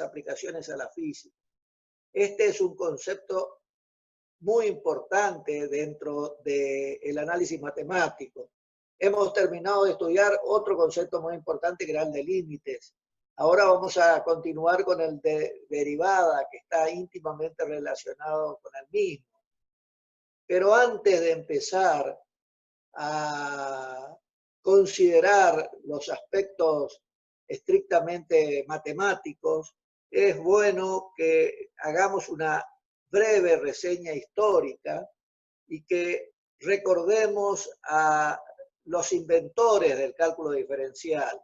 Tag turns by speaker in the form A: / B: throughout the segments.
A: aplicaciones a la física. Este es un concepto muy importante dentro del análisis matemático. Hemos terminado de estudiar otro concepto muy importante que era el de límites. Ahora vamos a continuar con el de derivada, que está íntimamente relacionado con el mismo. Pero antes de empezar a considerar los aspectos estrictamente matemáticos, es bueno que hagamos una breve reseña histórica y que recordemos a los inventores del cálculo diferencial,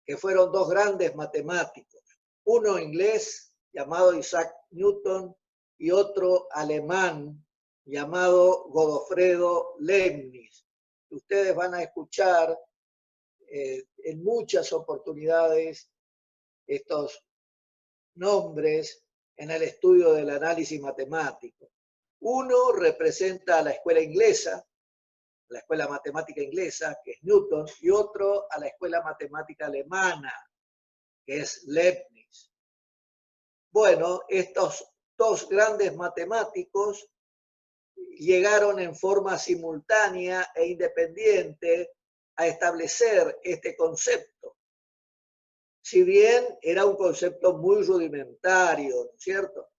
A: que fueron dos grandes matemáticos, uno inglés llamado Isaac Newton y otro alemán llamado Godofredo Leibniz. Ustedes van a escuchar en muchas oportunidades estos nombres en el estudio del análisis matemático. Uno representa a la escuela inglesa, la escuela matemática inglesa, que es Newton, y otro a la escuela matemática alemana, que es Leibniz. Bueno, estos dos grandes matemáticos llegaron en forma simultánea e independiente a establecer este concepto. Si bien era un concepto muy rudimentario, ¿no es cierto?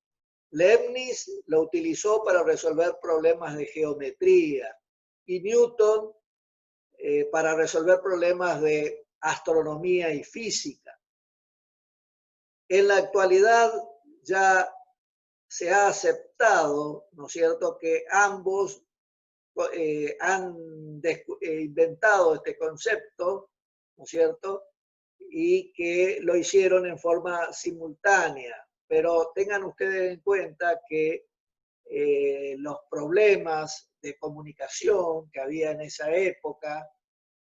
A: Leibniz lo utilizó para resolver problemas de geometría y Newton para resolver problemas de astronomía y física. En la actualidad ya se ha aceptado, ¿no es cierto?, que ambos han inventado este concepto, ¿no es cierto?, y que lo hicieron en forma simultánea. Pero tengan ustedes en cuenta que los problemas de comunicación que había en esa época,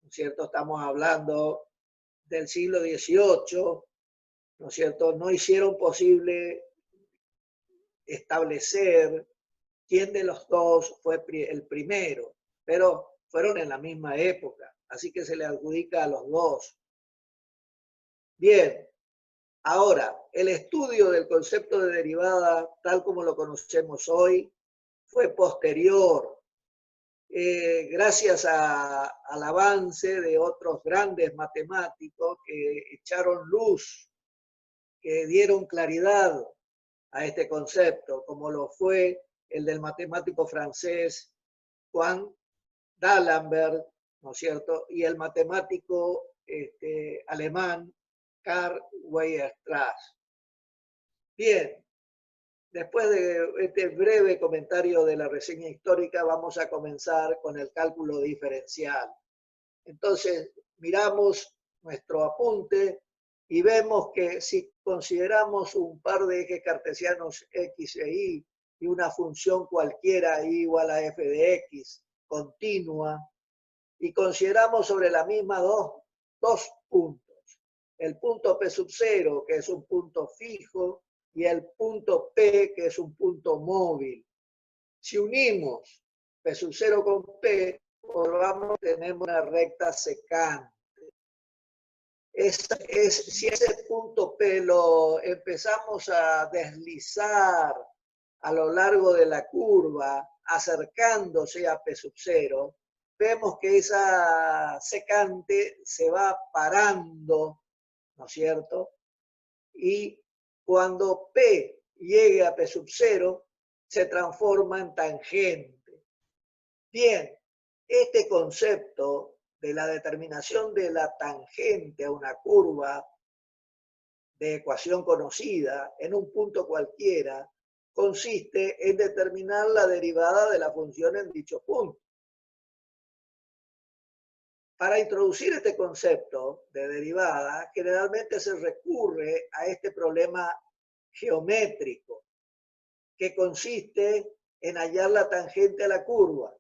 A: ¿no es cierto?, estamos hablando del siglo XVIII, ¿no es cierto?, no hicieron posible establecer quién de los dos fue el primero, pero fueron en la misma época, así que se le adjudica a los dos. Bien, ahora, el estudio del concepto de derivada, tal como lo conocemos hoy, fue posterior, gracias al avance de otros grandes matemáticos que echaron luz, que dieron claridad a este concepto, como lo fue el del matemático francés Juan D'Alembert, ¿no es cierto?, y el matemático alemán Karl Weierstrass. Bien, después de este breve comentario de la reseña histórica, vamos a comenzar con el cálculo diferencial. Entonces, miramos nuestro apunte y vemos que si consideramos un par de ejes cartesianos x e y una función cualquiera y igual a f de x continua, y consideramos sobre la misma dos puntos, el punto P sub 0, que es un punto fijo, y el punto P, que es un punto móvil. Si unimos P sub 0 con P, tenemos una recta secante. Si ese punto P lo empezamos a deslizar a lo largo de la curva, acercándose a P sub 0, vemos que esa secante se va parando, ¿no es cierto? Y cuando P llegue a P sub 0, se transforma en tangente. Bien, este concepto de la determinación de la tangente a una curva de ecuación conocida en un punto cualquiera consiste en determinar la derivada de la función en dicho punto. Para introducir este concepto de derivada, generalmente se recurre a este problema geométrico, que consiste en hallar la tangente a la curva.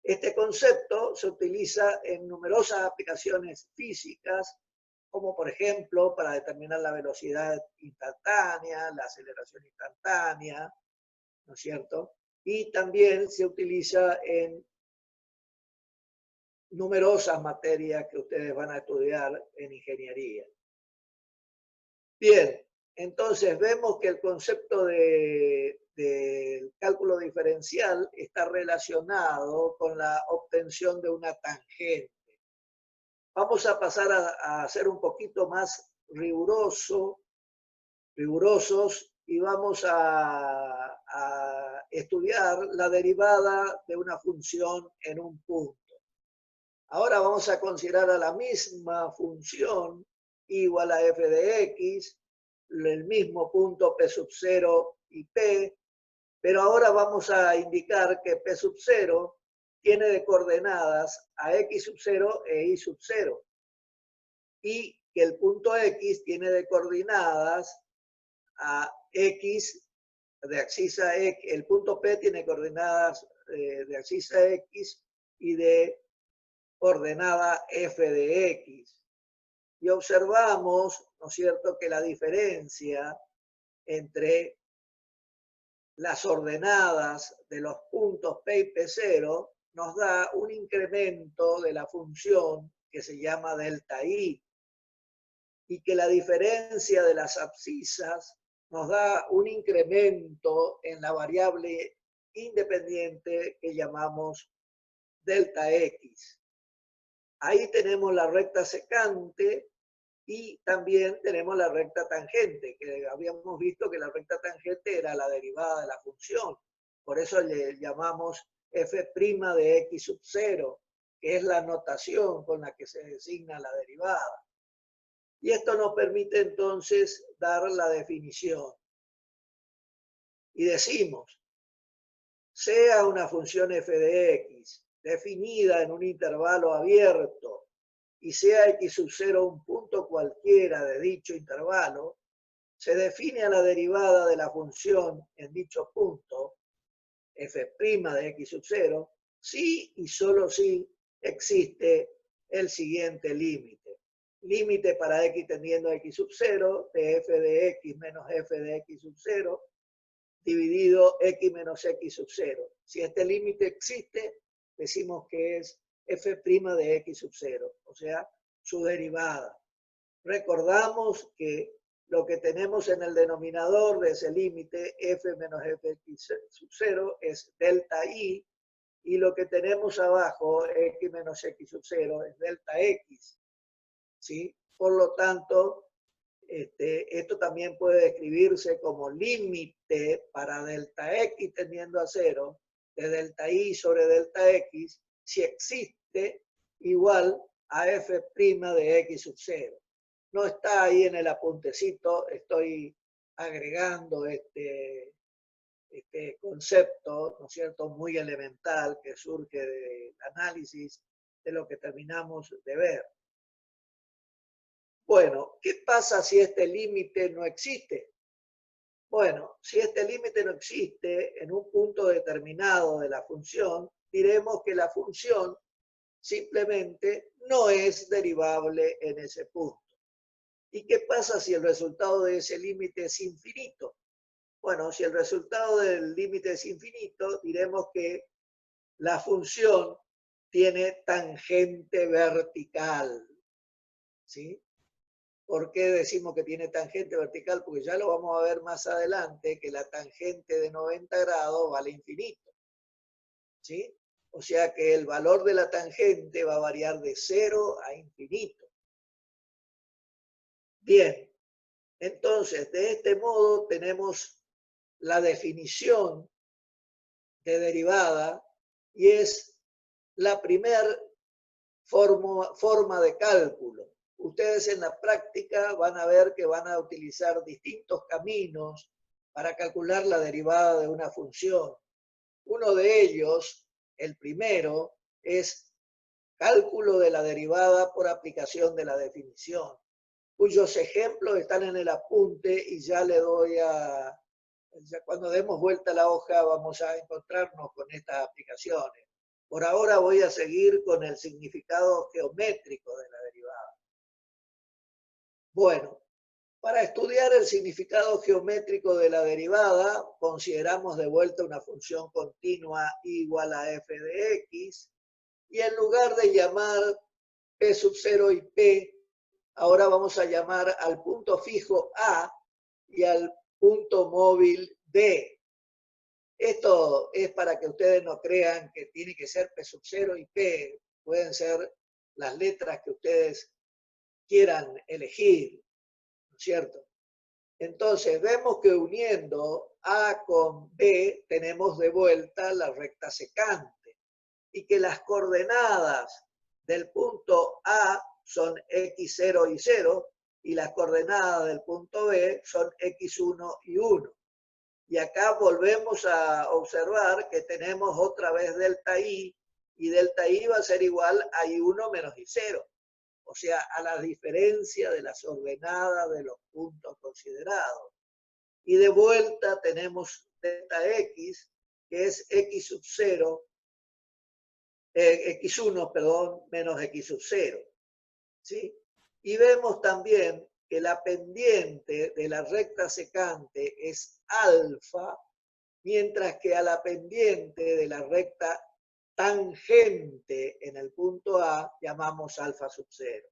A: Este concepto se utiliza en numerosas aplicaciones físicas, como por ejemplo para determinar la velocidad instantánea, la aceleración instantánea, ¿no es cierto? Y también se utiliza en numerosas materias que ustedes van a estudiar en ingeniería. Bien, entonces vemos que el concepto del cálculo diferencial está relacionado con la obtención de una tangente. Vamos a pasar a ser un poquito más rigurosos y vamos a estudiar la derivada de una función en un punto. Ahora vamos a considerar a la misma función igual a f de x, el mismo punto P sub 0 y P, pero ahora vamos a indicar que P sub 0 tiene de coordenadas a x sub 0 e y sub 0, y que el punto X tiene de coordenadas a X de axis X, el punto P tiene coordenadas de axis X y de coordenada f de x. Y observamos, ¿no es cierto?, que la diferencia entre las ordenadas de los puntos P y P0 nos da un incremento de la función que se llama delta I, y que la diferencia de las abscisas nos da un incremento en la variable independiente que llamamos delta X. Ahí tenemos la recta secante y también tenemos la recta tangente, que habíamos visto que la recta tangente era la derivada de la función. Por eso le llamamos f' de x sub 0, que es la notación con la que se designa la derivada. Y esto nos permite entonces dar la definición. Y decimos, sea una función f de x definida en un intervalo abierto y sea x sub 0 un punto cualquiera de dicho intervalo, se define a la derivada de la función en dicho punto, f' de x sub 0, si y solo si existe el siguiente límite. Límite para x tendiendo a x sub 0 de f de x menos f de x sub 0 dividido x menos x sub 0. Si este límite existe, decimos que es f' de x sub 0, o sea, su derivada. Recordamos que lo que tenemos en el denominador de ese límite, f menos fx sub 0, es delta i, y lo que tenemos abajo, x menos x sub 0, es delta x. ¿Sí? Por lo tanto, esto también puede escribirse como límite para delta x tendiendo a 0 de delta i sobre delta x si existe igual a f' de x sub 0. No está ahí en el apuntecito, estoy agregando este concepto, ¿no es cierto?, muy elemental que surge del análisis de lo que terminamos de ver. Bueno, ¿qué pasa si este límite no existe? Bueno, si este límite no existe en un punto determinado de la función, diremos que la función simplemente no es derivable en ese punto. ¿Y qué pasa si el resultado de ese límite es infinito? Bueno, si el resultado del límite es infinito, diremos que la función tiene tangente vertical. ¿Sí? ¿Por qué decimos que tiene tangente vertical? Porque ya lo vamos a ver más adelante, que la tangente de 90 grados vale infinito. ¿Sí? O sea que el valor de la tangente va a variar de 0 a infinito. Bien, entonces de este modo tenemos la definición de derivada y es la primera forma de cálculo. Ustedes en la práctica van a ver que van a utilizar distintos caminos para calcular la derivada de una función. Uno de ellos, el primero, es cálculo de la derivada por aplicación de la definición, cuyos ejemplos están en el apunte y ya le doy ya cuando demos vuelta a la hoja vamos a encontrarnos con estas aplicaciones. Por ahora voy a seguir con el significado geométrico de la derivada. Bueno, para estudiar el significado geométrico de la derivada, consideramos de vuelta una función continua igual a f de x, y en lugar de llamar p sub 0 y p ahora vamos a llamar al punto fijo A y al punto móvil D. Esto es para que ustedes no crean que tiene que ser P sub 0 y P. Pueden ser las letras que ustedes quieran elegir, ¿no es cierto? Entonces, vemos que uniendo A con B tenemos de vuelta la recta secante y que las coordenadas del punto A son x0 y 0 y las coordenadas del punto B son x1 y 1. Y acá volvemos a observar que tenemos otra vez delta I, y delta I va a ser igual a I1 menos I0. O sea, a la diferencia de las ordenadas de los puntos considerados. Y de vuelta tenemos delta X, que es X sub 0, X1, perdón, menos X sub 0. ¿Sí? Y vemos también que la pendiente de la recta secante es alfa, mientras que a la pendiente de la recta tangente en el punto A llamamos alfa sub 0.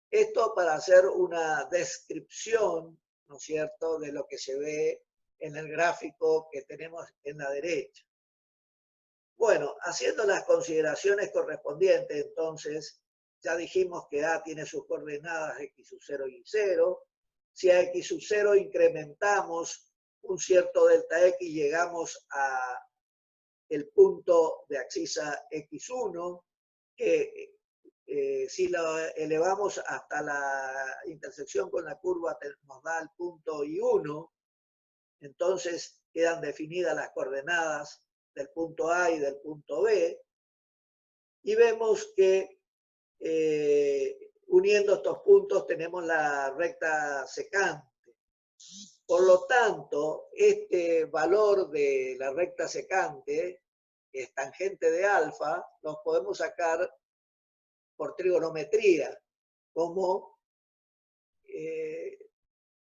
A: Esto para hacer una descripción, ¿no es cierto?, de lo que se ve en el gráfico que tenemos en la derecha. Bueno, haciendo las consideraciones correspondientes, entonces, ya dijimos que A tiene sus coordenadas X sub 0 y 0. Si a X sub 0 incrementamos un cierto delta X, llegamos a el punto de axisa X1, que si lo elevamos hasta la intersección con la curva nos da el punto I1, entonces quedan definidas las coordenadas del punto A y del punto B, y vemos que uniendo estos puntos tenemos la recta secante. Por lo tanto, este valor de la recta secante, que es tangente de alfa, los podemos sacar por trigonometría, como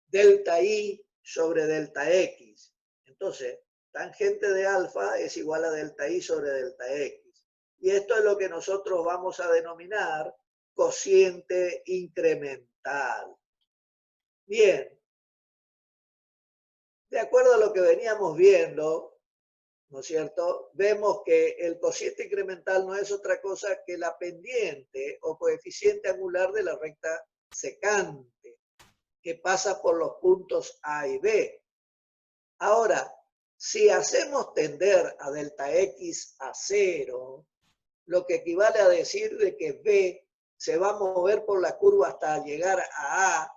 A: delta I sobre delta X. Entonces, tangente de alfa es igual a delta I sobre delta X. Y esto es lo que nosotros vamos a denominar cociente incremental. Bien, de acuerdo a lo que veníamos viendo, ¿no es cierto?, vemos que el cociente incremental no es otra cosa que la pendiente o coeficiente angular de la recta secante, que pasa por los puntos A y B. Ahora, si hacemos tender a delta X a 0, lo que equivale a decir de que B se va a mover por la curva hasta llegar a A,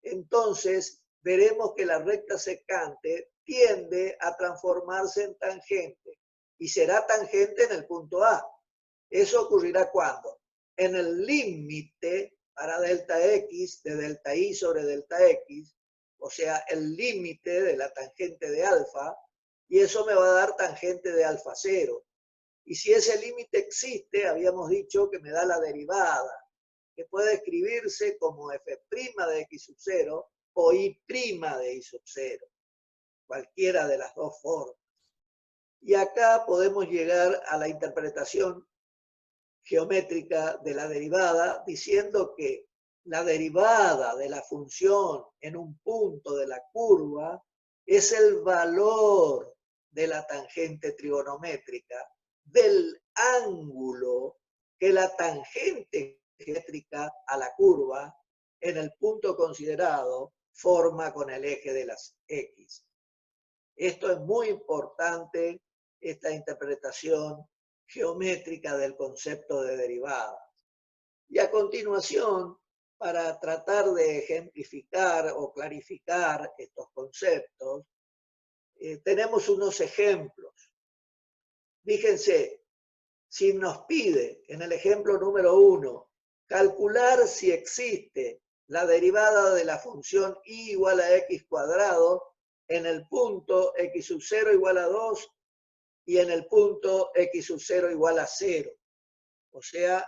A: entonces veremos que la recta secante tiende a transformarse en tangente y será tangente en el punto A. ¿Eso ocurrirá cuándo? En el límite para delta X de delta I sobre delta X, o sea, el límite de la tangente de alfa, y eso me va a dar tangente de alfa 0. Y si ese límite existe, habíamos dicho que me da la derivada, que puede escribirse como f' de x sub 0 o y' de y sub 0, cualquiera de las dos formas. Y acá podemos llegar a la interpretación geométrica de la derivada, diciendo que la derivada de la función en un punto de la curva es el valor de la tangente trigonométrica del ángulo que la tangente geométrica a la curva en el punto considerado forma con el eje de las X. Esto es muy importante, esta interpretación geométrica del concepto de derivada. Y a continuación, para tratar de ejemplificar o clarificar estos conceptos, tenemos unos ejemplos. Fíjense, si nos pide en el ejemplo número 1 calcular si existe la derivada de la función y igual a x cuadrado en el punto x sub 0 igual a 2 y en el punto x sub 0 igual a 0. O sea,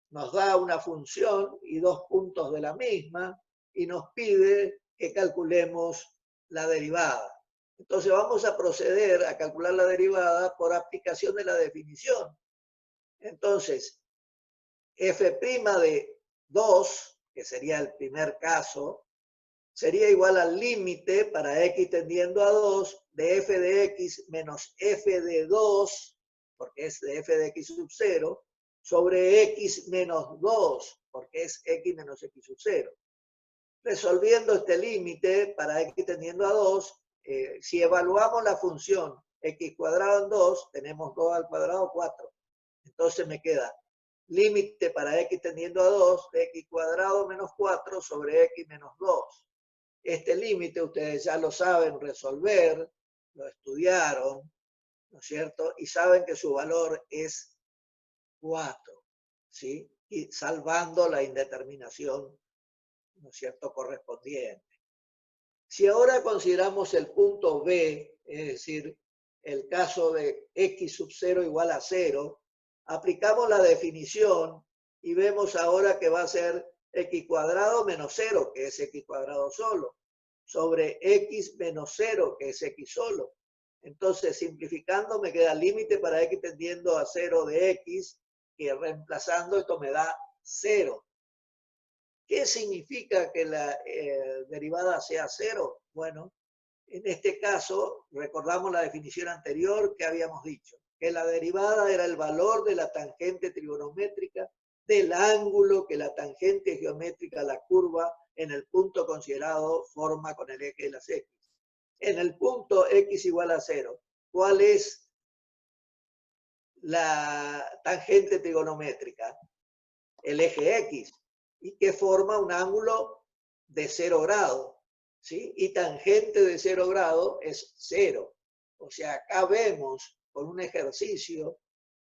A: nos da una función y dos puntos de la misma y nos pide que calculemos la derivada. Entonces vamos a proceder a calcular la derivada por aplicación de la definición. Entonces, f' de 2 que sería el primer caso, sería igual al límite para x tendiendo a 2 de f de x menos f de 2, porque es de f de x sub 0, sobre x menos 2, porque es x menos x sub 0. Resolviendo este límite para x tendiendo a 2, si evaluamos la función x cuadrado en 2, tenemos 2 al cuadrado, 4. Entonces me queda límite para x tendiendo a 2 de x cuadrado menos 4 sobre x menos 2. Este límite ustedes ya lo saben resolver, lo estudiaron, ¿no es cierto? Y saben que su valor es 4, ¿sí? Y salvando la indeterminación, ¿no es cierto?, correspondiente. Si ahora consideramos el punto B, es decir, el caso de x sub 0 igual a 0, aplicamos la definición y vemos ahora que va a ser x cuadrado menos 0, que es x cuadrado solo, sobre x menos 0, que es x solo. Entonces, simplificando, me queda límite para x tendiendo a 0 de x, que reemplazando esto me da 0. ¿Qué significa que la derivada sea 0? Bueno, en este caso, recordamos la definición anterior que habíamos dicho, que la derivada era el valor de la tangente trigonométrica del ángulo que la tangente geométrica, la curva, en el punto considerado forma con el eje de las x. En el punto x igual a 0, ¿cuál es la tangente trigonométrica? El eje x, y que forma un ángulo de 0 grados, ¿sí? Y tangente de 0 grados es 0. O sea, acá vemos con un ejercicio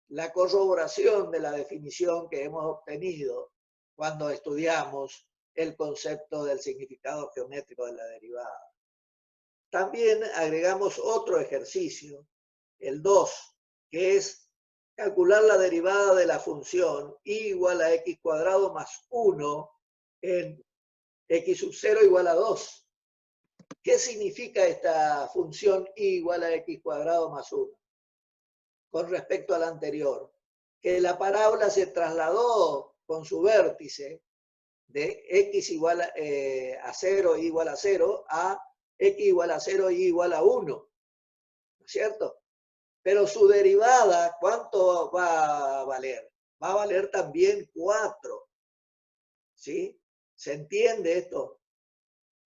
A: la corroboración de la definición que hemos obtenido cuando estudiamos el concepto del significado geométrico de la derivada. También agregamos otro ejercicio, el 2, que es calcular la derivada de la función y igual a x cuadrado más 1 en x sub 0 igual a 2. ¿Qué significa esta función y igual a x cuadrado más 1? Con respecto a la anterior, que la parábola se trasladó con su vértice de x igual a 0 igual a 0 a x igual a 0 y igual a 1, ¿no es cierto? Pero su derivada, ¿cuánto va a valer? Va a valer también 4. ¿Sí? ¿Se entiende esto?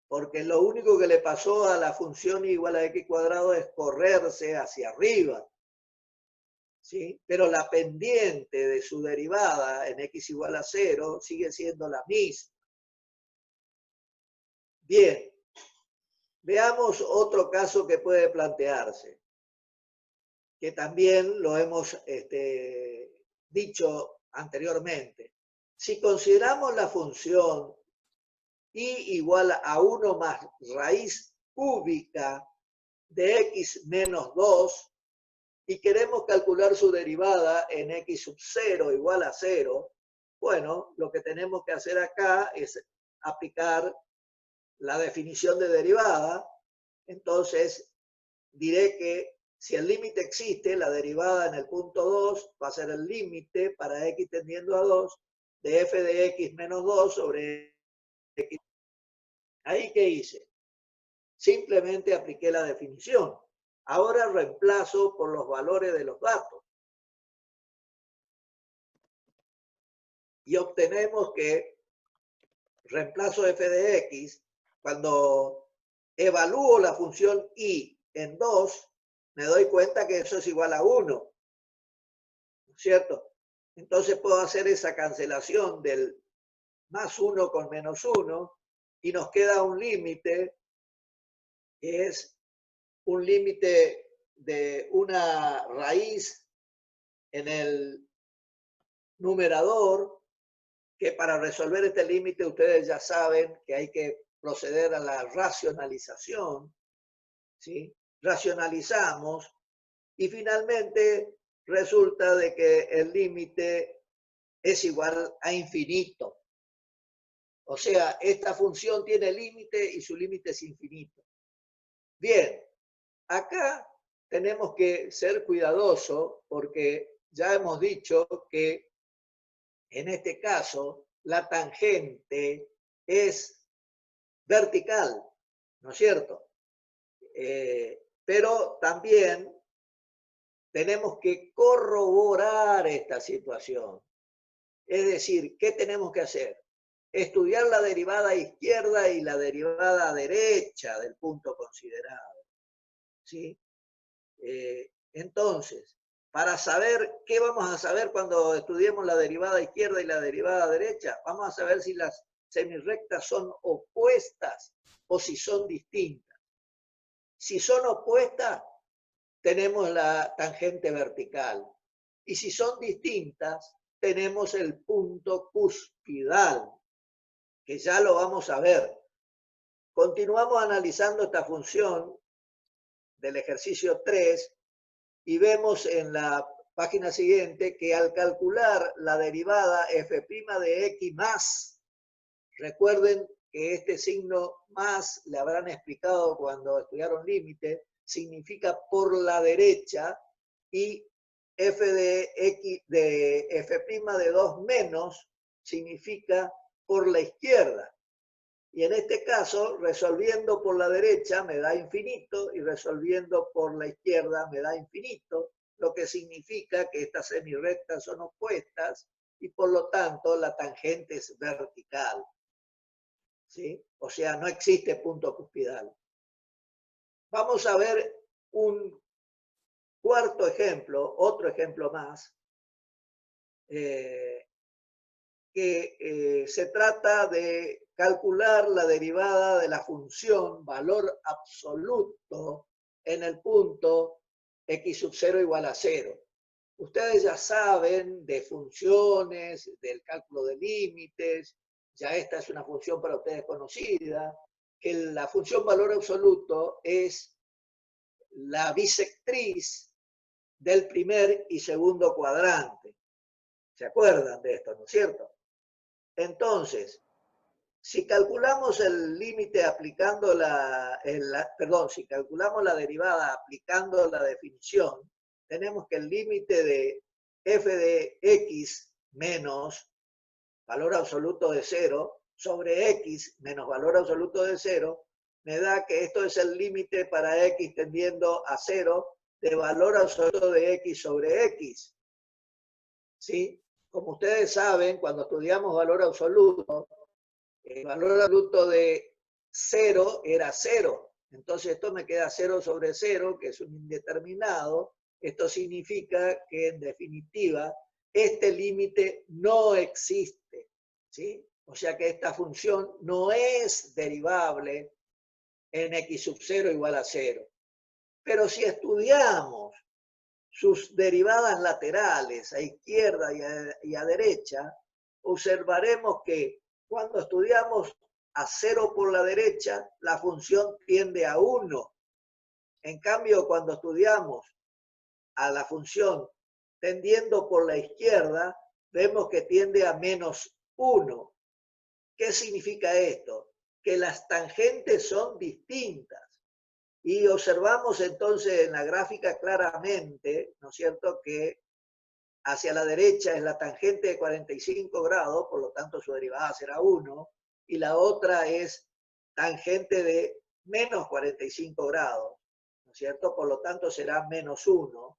A: Porque lo único que le pasó a la función igual a x cuadrado es correrse hacia arriba. ¿Sí? Pero la pendiente de su derivada en x igual a 0 sigue siendo la misma. Bien. Veamos otro caso que puede plantearse, que también lo hemos dicho anteriormente. Si consideramos la función y igual a 1 más raíz cúbica de x menos 2 y queremos calcular su derivada en x sub 0 igual a 0, bueno, lo que tenemos que hacer acá es aplicar la definición de derivada. Entonces, diré que si el límite existe, la derivada en el punto 2 va a ser el límite para x tendiendo a 2 de f de x menos 2 sobre x. ¿Ahí qué hice? Simplemente apliqué la definición. Ahora reemplazo por los valores de los datos. Y obtenemos que reemplazo f de x, cuando evalúo la función y en 2, me doy cuenta que eso es igual a 1. ¿No es cierto? Entonces puedo hacer esa cancelación del más 1 con menos 1 y nos queda un límite que es un límite de una raíz en el numerador, que para resolver este límite ustedes ya saben que hay que proceder a la racionalización, ¿sí? Racionalizamos y finalmente resulta de que el límite es igual a infinito. O sea, esta función tiene límite y su límite es infinito. Bien, acá tenemos que ser cuidadosos porque ya hemos dicho que en este caso la tangente es vertical, ¿no es cierto? Pero también tenemos que corroborar esta situación. Es decir, ¿qué tenemos que hacer? Estudiar la derivada izquierda y la derivada derecha del punto considerado. ¿Sí? Entonces, para saber qué vamos a saber cuando estudiemos la derivada izquierda y la derivada derecha, vamos a saber si las semirrectas son opuestas o si son distintas. Si son opuestas, tenemos la tangente vertical. Y si son distintas, tenemos el punto cuspidal, que ya lo vamos a ver. Continuamos analizando esta función del ejercicio 3 y vemos en la página siguiente que al calcular la derivada f' de x más, recuerden que este signo más, le habrán explicado cuando estudiaron límite, significa por la derecha, y f de x de f' de 2 menos significa por la izquierda. Y en este caso, resolviendo por la derecha me da infinito y resolviendo por la izquierda me da infinito, lo que significa que estas semirrectas son opuestas y por lo tanto la tangente es vertical. ¿Sí? O sea, no existe punto cuspidal. Vamos a ver un cuarto ejemplo, otro ejemplo más, que se trata de calcular la derivada de la función valor absoluto en el punto x sub 0 igual a 0. Ustedes ya saben de funciones, del cálculo de límites, ya esta es una función para ustedes conocida, que la función valor absoluto es la bisectriz del primer y segundo cuadrante. ¿Se acuerdan de esto, no es cierto? Entonces, si calculamos el límite aplicando si calculamos la derivada aplicando la definición, tenemos que el límite de f de x menos valor absoluto de 0 sobre x menos valor absoluto de 0 me da que esto es el límite para x tendiendo a 0 de valor absoluto de x sobre x. ¿Sí? Como ustedes saben, cuando estudiamos valor absoluto, el valor absoluto de 0 era 0. Entonces esto me queda 0 sobre 0, que es un indeterminado. Esto significa que en definitiva este límite no existe. ¿Sí? O sea que esta función no es derivable en x sub 0 igual a 0. Pero si estudiamos sus derivadas laterales a izquierda y a derecha, observaremos que cuando estudiamos a 0 por la derecha, la función tiende a 1. En cambio, cuando estudiamos a la función tendiendo por la izquierda, vemos que tiende a menos 1. ¿Qué significa esto? Que las tangentes son distintas. Y observamos entonces en la gráfica claramente, ¿no es cierto?, que hacia la derecha es la tangente de 45 grados, por lo tanto su derivada será 1, y la otra es tangente de menos 45 grados, ¿no es cierto? Por lo tanto será menos 1,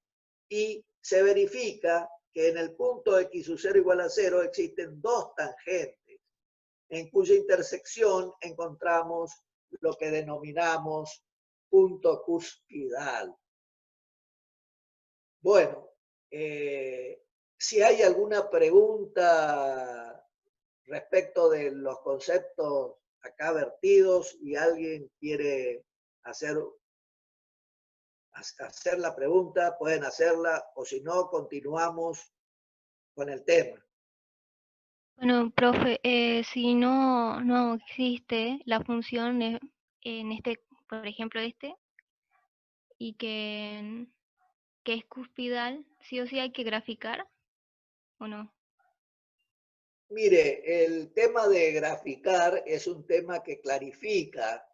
A: y se verifica que en el punto x sub 0 igual a 0 existen dos tangentes, en cuya intersección encontramos lo que denominamos punto cuspidal. Bueno, si hay alguna pregunta respecto de los conceptos acá vertidos y alguien quiere hacer la pregunta, pueden hacerla, o si no, continuamos con el tema.
B: Bueno, profe, si no existe la función en este, por ejemplo, y que es cuspidal, sí o sí hay que graficar, ¿o no?
A: Mire, el tema de graficar es un tema que clarifica,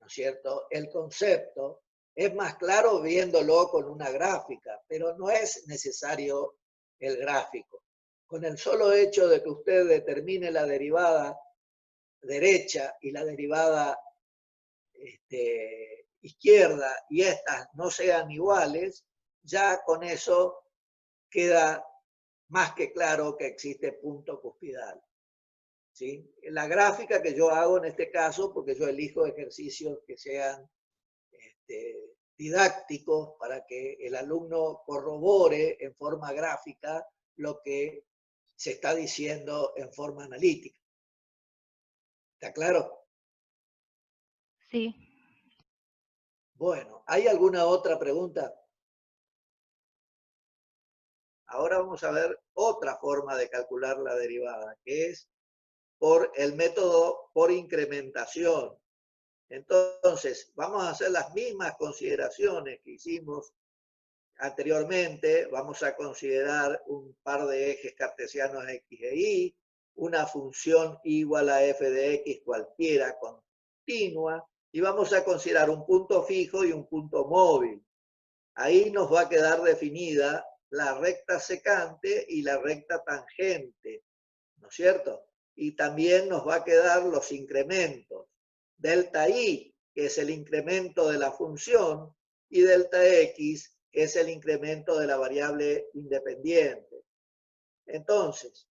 A: ¿no es cierto?, el concepto. Es más claro viéndolo con una gráfica, pero no es necesario el gráfico. con el solo hecho de que usted determine la derivada derecha y la derivada izquierda y estas no sean iguales, ya con eso queda más que claro que existe punto cuspidal. ¿Sí? La gráfica que yo hago en este caso, porque yo elijo ejercicios que sean didácticos para que el alumno corrobore en forma gráfica lo que se está diciendo en forma analítica. ¿Está claro?
B: Sí.
A: Bueno, ¿hay alguna otra pregunta? Ahora vamos a ver otra forma de calcular la derivada, que es por el método por incrementación. Entonces, vamos a hacer las mismas consideraciones que hicimos anteriormente. Vamos a considerar un par de ejes cartesianos x e y, una función igual a f de x cualquiera continua, y vamos a considerar un punto fijo y un punto móvil. Ahí nos va a quedar definida la recta secante y la recta tangente, ¿no es cierto? Y también nos va a quedar los incrementos. Delta i, que es el incremento de la función, y delta x, que es el incremento de la variable independiente. Entonces,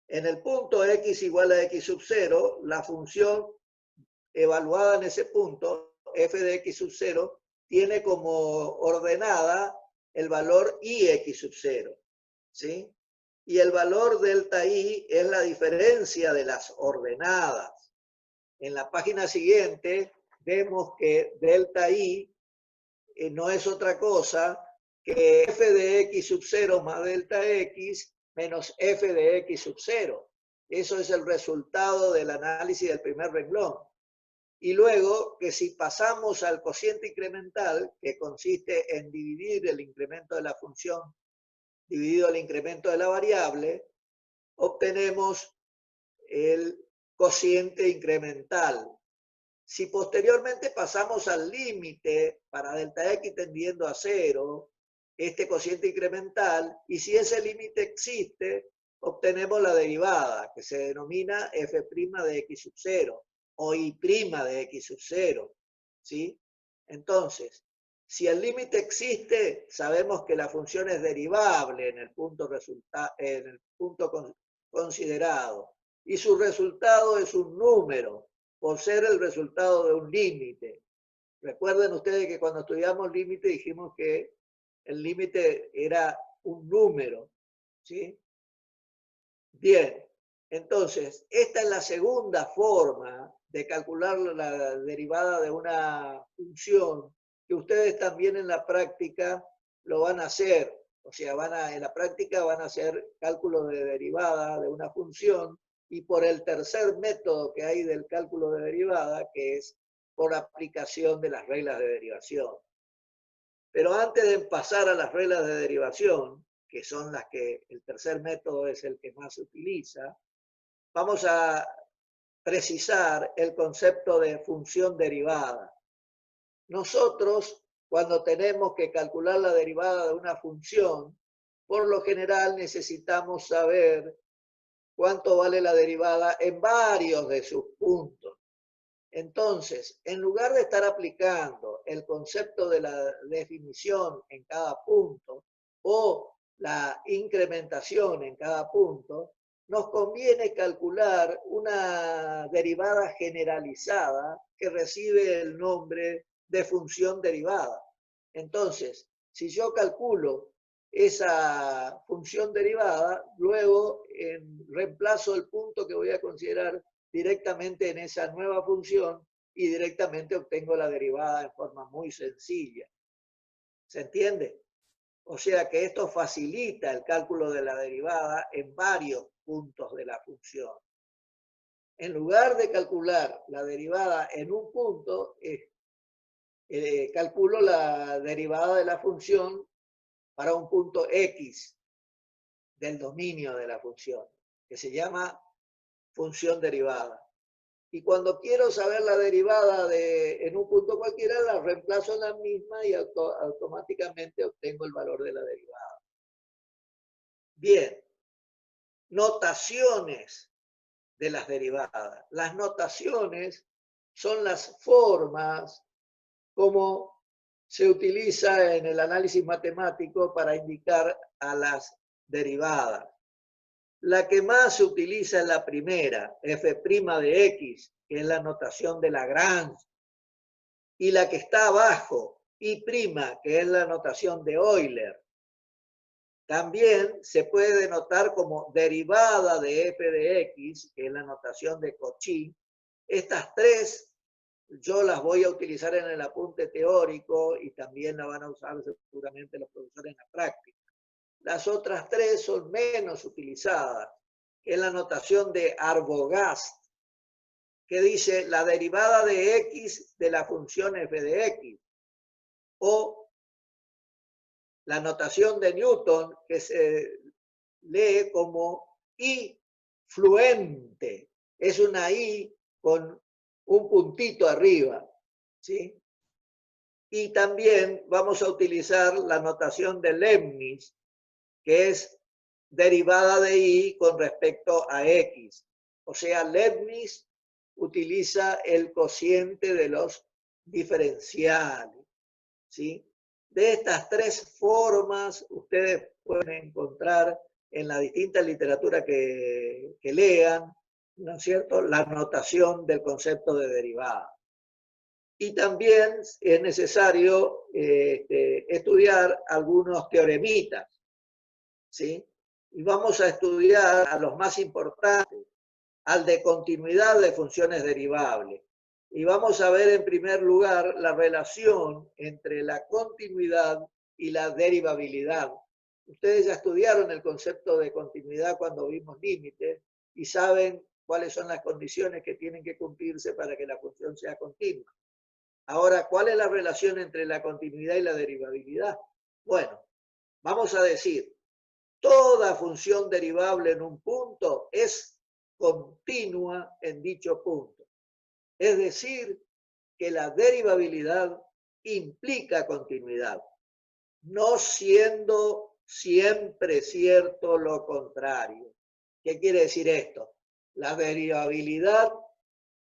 A: en el punto x igual a x sub 0, la función evaluada en ese punto, f de x sub 0, tiene como ordenada el valor ix sub 0, ¿sí? Y el valor delta i es la diferencia de las ordenadas. En la página siguiente vemos que delta i no es otra cosa que f de x sub 0 más delta x menos f de x sub 0. Eso es el resultado del análisis del primer renglón. Y luego que si pasamos al cociente incremental, que consiste en dividir el incremento de la función dividido el incremento de la variable, obtenemos el cociente incremental. Si posteriormente pasamos al límite para delta x tendiendo a 0, este cociente incremental, y si ese límite existe, obtenemos la derivada, que se denomina f' de x sub 0 o y' de x sub 0. ¿Sí? Entonces, si el límite existe, sabemos que la función es derivable en el punto considerado, y su resultado es un número, por ser el resultado de un límite. Recuerden ustedes que cuando estudiamos límite dijimos que el límite era un número, ¿sí? Bien, entonces, esta es la segunda forma de calcular la derivada de una función, que ustedes también en la práctica lo van a hacer. O sea, en la práctica van a hacer cálculo de derivada de una función, y por el tercer método que hay del cálculo de derivada, que es por aplicación de las reglas de derivación. Pero antes de pasar a las reglas de derivación, que son las que el tercer método es el que más se utiliza, vamos a precisar el concepto de función derivada. Nosotros, cuando tenemos que calcular la derivada de una función, por lo general necesitamos saber cuánto vale la derivada en varios de sus puntos. Entonces, en lugar de estar aplicando el concepto de la definición en cada punto o la incrementación en cada punto, nos conviene calcular una derivada generalizada que recibe el nombre de función derivada. Entonces, si yo calculo esa función derivada, luego reemplazo el punto que voy a considerar directamente en esa nueva función y directamente obtengo la derivada de forma muy sencilla. ¿Se entiende? O sea que esto facilita el cálculo de la derivada en varios puntos de la función. En lugar de calcular la derivada en un punto, calculo la derivada de la función para un punto X del dominio de la función, que se llama función derivada. Y cuando quiero saber la derivada en un punto cualquiera, la reemplazo en la misma y automáticamente obtengo el valor de la derivada. Bien, notaciones de las derivadas. Las notaciones son las formas como se utiliza en el análisis matemático para indicar a las derivadas. La que más se utiliza es la primera, f' de x, que es la notación de Lagrange, y la que está abajo, I', que es la notación de Euler. También se puede denotar como derivada de f de x, que es la notación de Cauchy. Estas tres yo las voy a utilizar en el apunte teórico y también la van a usar seguramente los profesores en la práctica. Las otras tres son menos utilizadas, que es la notación de Arbogast, que dice la derivada de x de la función f de x, o la notación de Newton, que se lee como I fluente. Es una I con un puntito arriba, ¿sí? Y también vamos a utilizar la notación de Leibniz, que es derivada de I con respecto a X. O sea, Leibniz utiliza el cociente de los diferenciales, ¿sí? De estas tres formas, ustedes pueden encontrar en la distinta literatura que lean, ¿no es cierto?, la notación del concepto de derivada. Y también es necesario estudiar algunos teoremitas, ¿sí? Y vamos a estudiar a los más importantes, al de continuidad de funciones derivables. Y vamos a ver en primer lugar la relación entre la continuidad y la derivabilidad. Ustedes ya estudiaron el concepto de continuidad cuando vimos límites y saben cuáles son las condiciones que tienen que cumplirse para que la función sea continua. Ahora, ¿cuál es la relación entre la continuidad y la derivabilidad? Bueno, vamos a decir, toda función derivable en un punto es continua en dicho punto. Es decir, que la derivabilidad implica continuidad, no siendo siempre cierto lo contrario. ¿Qué quiere decir esto? La derivabilidad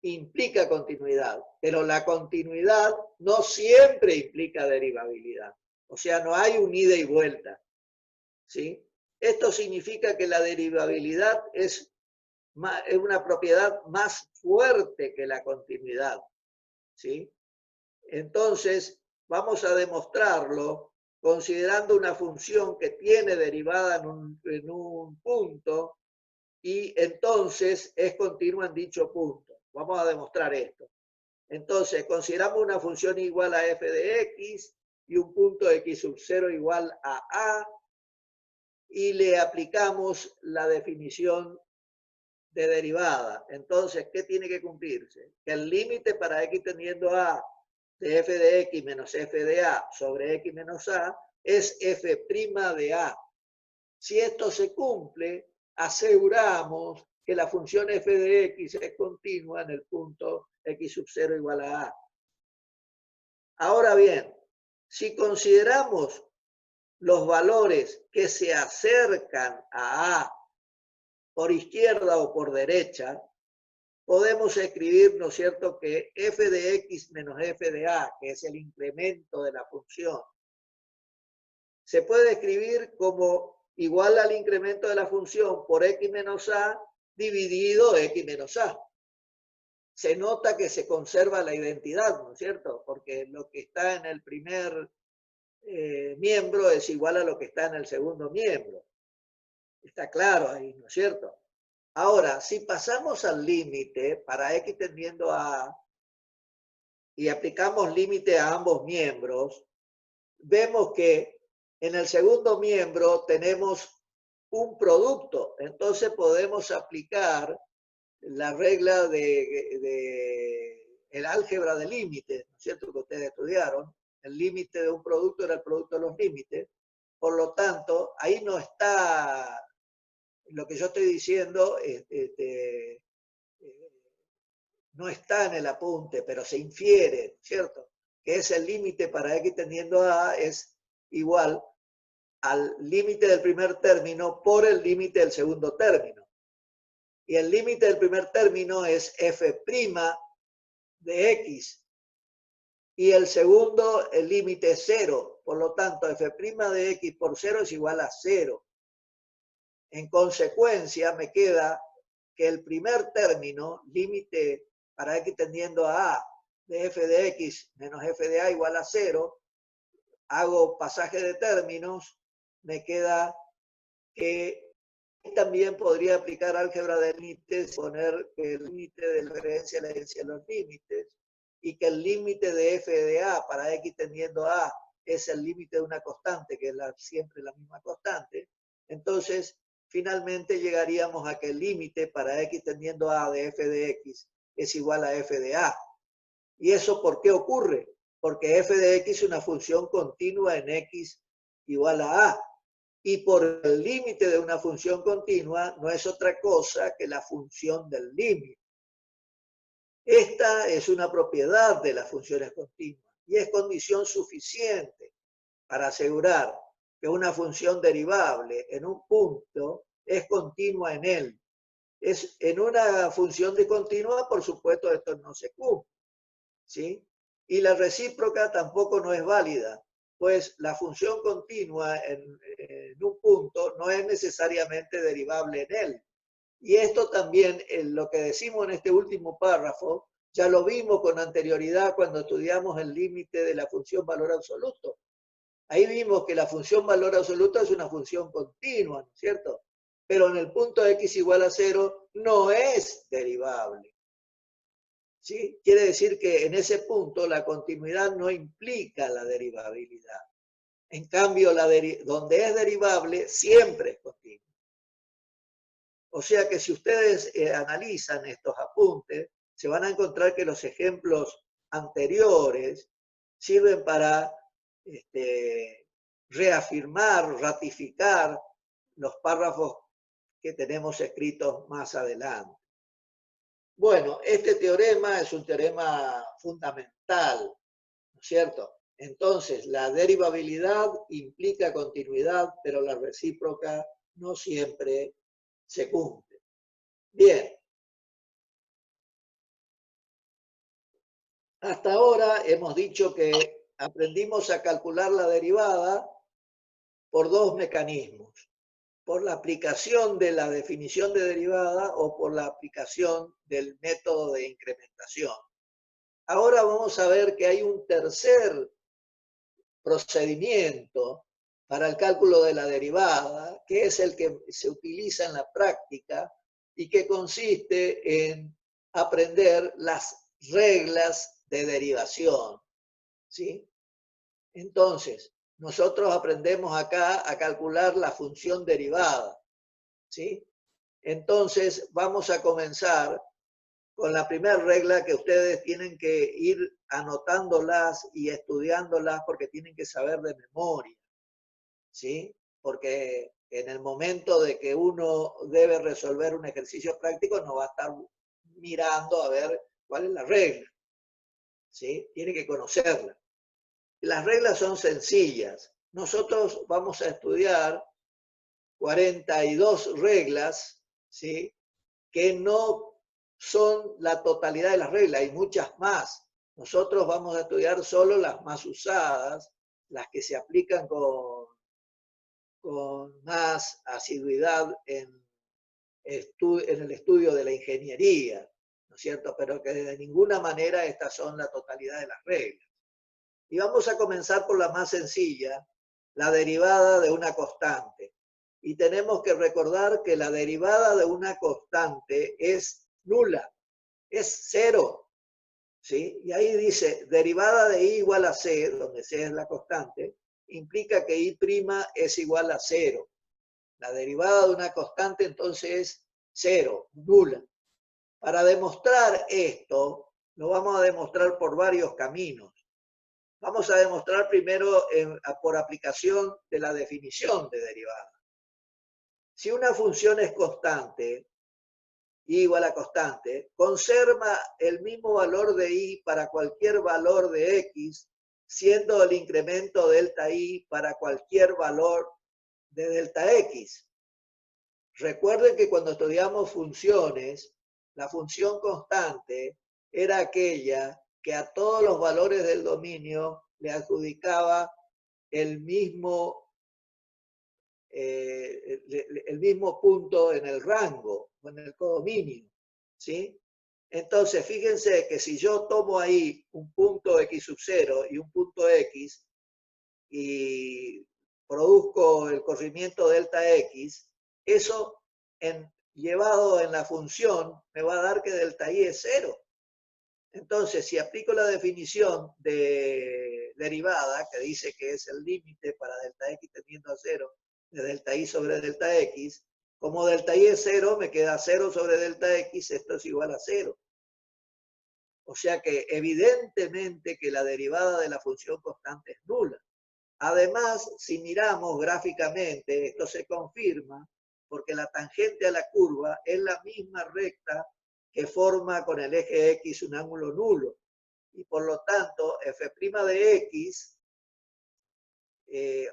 A: implica continuidad, pero la continuidad no siempre implica derivabilidad. O sea, no hay un ida y vuelta, ¿sí? Esto significa que la derivabilidad es una propiedad más fuerte que la continuidad, ¿sí? Entonces, vamos a demostrarlo considerando una función que tiene derivada en un punto y entonces es continua en dicho punto. Vamos a demostrar esto. Entonces, consideramos una función igual a f de x y un punto x sub 0 igual a y le aplicamos la definición de derivada. Entonces, ¿qué tiene que cumplirse? Que el límite para x tendiendo a de f de x menos f de a sobre x menos a es f' de a. Si esto se cumple, aseguramos que la función f de x es continua en el punto x sub 0 igual a a. Ahora bien, si consideramos los valores que se acercan a a por izquierda o por derecha, podemos escribir, ¿no es cierto?, que f de x menos f de a, que es el incremento de la función, se puede escribir como igual al incremento de la función por x menos a dividido x menos a. Se nota que se conserva la identidad, ¿no es cierto? Porque lo que está en el primer miembro es igual a lo que está en el segundo miembro. Está claro ahí, ¿no es cierto? Ahora, si pasamos al límite para x tendiendo a y aplicamos límite a ambos miembros, vemos que en el segundo miembro tenemos un producto. Entonces podemos aplicar la regla de el álgebra de límites, ¿no es cierto?, que ustedes estudiaron. El límite de un producto era el producto de los límites. Por lo tanto, ahí no está lo que yo estoy diciendo, no está en el apunte, pero se infiere, ¿cierto? Que es el límite para x tendiendo a es igual al límite del primer término por el límite del segundo término. Y el límite del primer término es f' de x. Y el segundo, el límite es 0. Por lo tanto, f' de x por 0 es igual a 0. En consecuencia, me queda que el primer término, límite para x tendiendo a de f de x menos f de a igual a 0, hago pasaje de términos, me queda que también podría aplicar álgebra de límites, poner que el límite de la herencia de los límites, y que el límite de f de a para x tendiendo a es el límite de una constante, que es siempre la misma constante. Entonces, finalmente llegaríamos a que el límite para x tendiendo a de f de x es igual a f de a. ¿Y eso por qué ocurre? Porque f de x es una función continua en x igual a. Y por el límite de una función continua no es otra cosa que la función del límite. Esta es una propiedad de las funciones continuas y es condición suficiente para asegurar que una función derivable en un punto es continua en él. En una función discontinua, por supuesto, esto no se cumple, ¿sí? Y la recíproca tampoco no es válida, pues la función continua en un punto no es necesariamente derivable en él. Y esto también, lo que decimos en este último párrafo, ya lo vimos con anterioridad cuando estudiamos el límite de la función valor absoluto. Ahí vimos que la función valor absoluto es una función continua, ¿no es cierto? Pero en el punto x igual a 0 no es derivable. ¿Sí? Quiere decir que en ese punto la continuidad no implica la derivabilidad. En cambio, donde es derivable, siempre es continua. O sea que si ustedes analizan estos apuntes, se van a encontrar que los ejemplos anteriores sirven para reafirmar, ratificar los párrafos que tenemos escritos más adelante. Bueno, este teorema es un teorema fundamental, ¿no es cierto? Entonces, la derivabilidad implica continuidad, pero la recíproca no siempre se cumple. Bien. Hasta ahora hemos dicho que aprendimos a calcular la derivada por dos mecanismos. Por la aplicación de la definición de derivada o por la aplicación del método de incrementación. Ahora vamos a ver que hay un tercer procedimiento para el cálculo de la derivada, que es el que se utiliza en la práctica y que consiste en aprender las reglas de derivación, ¿sí? Entonces, nosotros aprendemos acá a calcular la función derivada, ¿sí? Entonces, vamos a comenzar con la primera regla que ustedes tienen que ir anotándolas y estudiándolas porque tienen que saber de memoria, ¿sí? Porque en el momento de que uno debe resolver un ejercicio práctico no va a estar mirando a ver cuál es la regla, ¿sí? Tiene que conocerla. Las reglas son sencillas. Nosotros vamos a estudiar 42 reglas, ¿sí? Que no son la totalidad de las reglas, hay muchas más. Nosotros vamos a estudiar solo las más usadas, las que se aplican con más asiduidad en el estudio de la ingeniería, ¿no es cierto? Pero que de ninguna manera estas son la totalidad de las reglas. Y vamos a comenzar por la más sencilla, la derivada de una constante. Y tenemos que recordar que la derivada de una constante es nula, es cero, ¿sí? Y ahí dice, derivada de i igual a c, donde c es la constante, implica que i' es igual a 0. La derivada de una constante entonces es 0, nula. Para demostrar esto, lo vamos a demostrar por varios caminos. Vamos a demostrar primero por aplicación de la definición de derivada. Si una función es constante, i igual a constante, conserva el mismo valor de i para cualquier valor de x, siendo el incremento delta i para cualquier valor de delta X. Recuerden que cuando estudiamos funciones, la función constante era aquella que a todos los valores del dominio le adjudicaba el mismo punto en el rango o en el codominio, ¿sí? Entonces, fíjense que si yo tomo ahí un punto x sub 0 y un punto x y produzco el corrimiento delta x, eso llevado en la función me va a dar que delta y es 0. Entonces, si aplico la definición de derivada, que dice que es el límite para delta x tendiendo a 0 de delta y sobre delta x, como delta y es 0, me queda 0 sobre delta x, esto es igual a 0. O sea que evidentemente que la derivada de la función constante es nula. Además, si miramos gráficamente, esto se confirma porque la tangente a la curva es la misma recta que forma con el eje X un ángulo nulo. Y por lo tanto, f' de X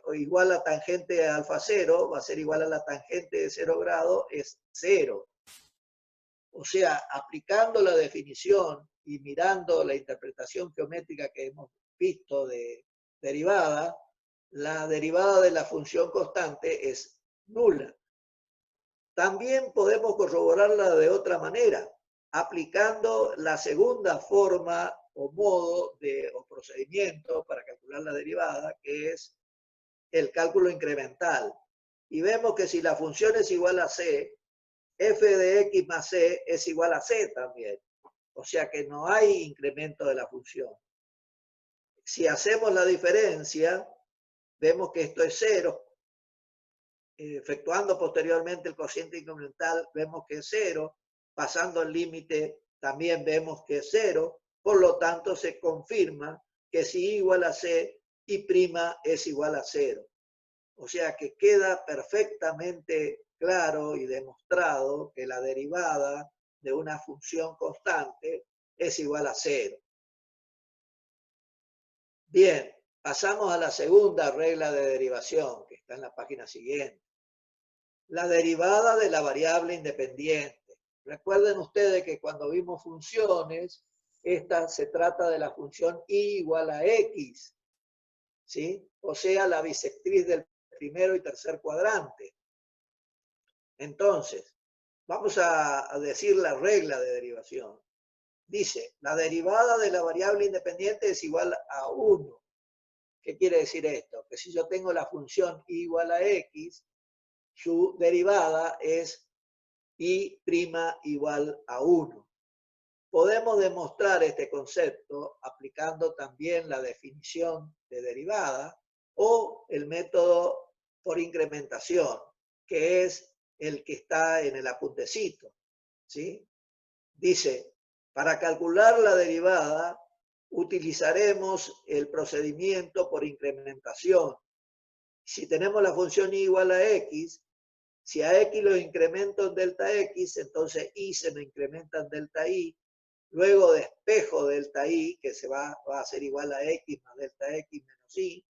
A: o igual a tangente a alfa 0 va a ser igual a la tangente de 0 grado, es 0. O sea, aplicando la definición y mirando la interpretación geométrica que hemos visto de derivada, la derivada de la función constante es nula. También podemos corroborarla de otra manera, aplicando la segunda forma o modo o procedimiento para calcular la derivada, que es el cálculo incremental. Y vemos que si la función es igual a c, f de x más c es igual a c también. O sea que no hay incremento de la función. Si hacemos la diferencia, vemos que esto es 0. Efectuando posteriormente el cociente incremental, vemos que es 0. Pasando el límite, también vemos que es 0. Por lo tanto, se confirma que si igual a c, y' es igual a 0. O sea que queda perfectamente claro y demostrado que la derivada de una función constante es igual a 0. Bien, pasamos a la segunda regla de derivación, que está en la página siguiente. La derivada de la variable independiente. Recuerden ustedes que cuando vimos funciones, esta se trata de la función y igual a x, ¿sí? O sea, la bisectriz del primero y tercer cuadrante. Entonces, vamos a decir la regla de derivación. Dice, la derivada de la variable independiente es igual a 1. ¿Qué quiere decir esto? Que si yo tengo la función y igual a x, su derivada es y' igual a 1. Podemos demostrar este concepto aplicando también la definición de derivada o el método por incrementación, que es el que está en el apuntecito, ¿sí? Dice, para calcular la derivada utilizaremos el procedimiento por incrementación. Si tenemos la función y igual a x, si a x lo incremento en delta x, entonces y se me incrementa en delta y. Luego despejo delta y, que va a ser igual a x más delta x menos y.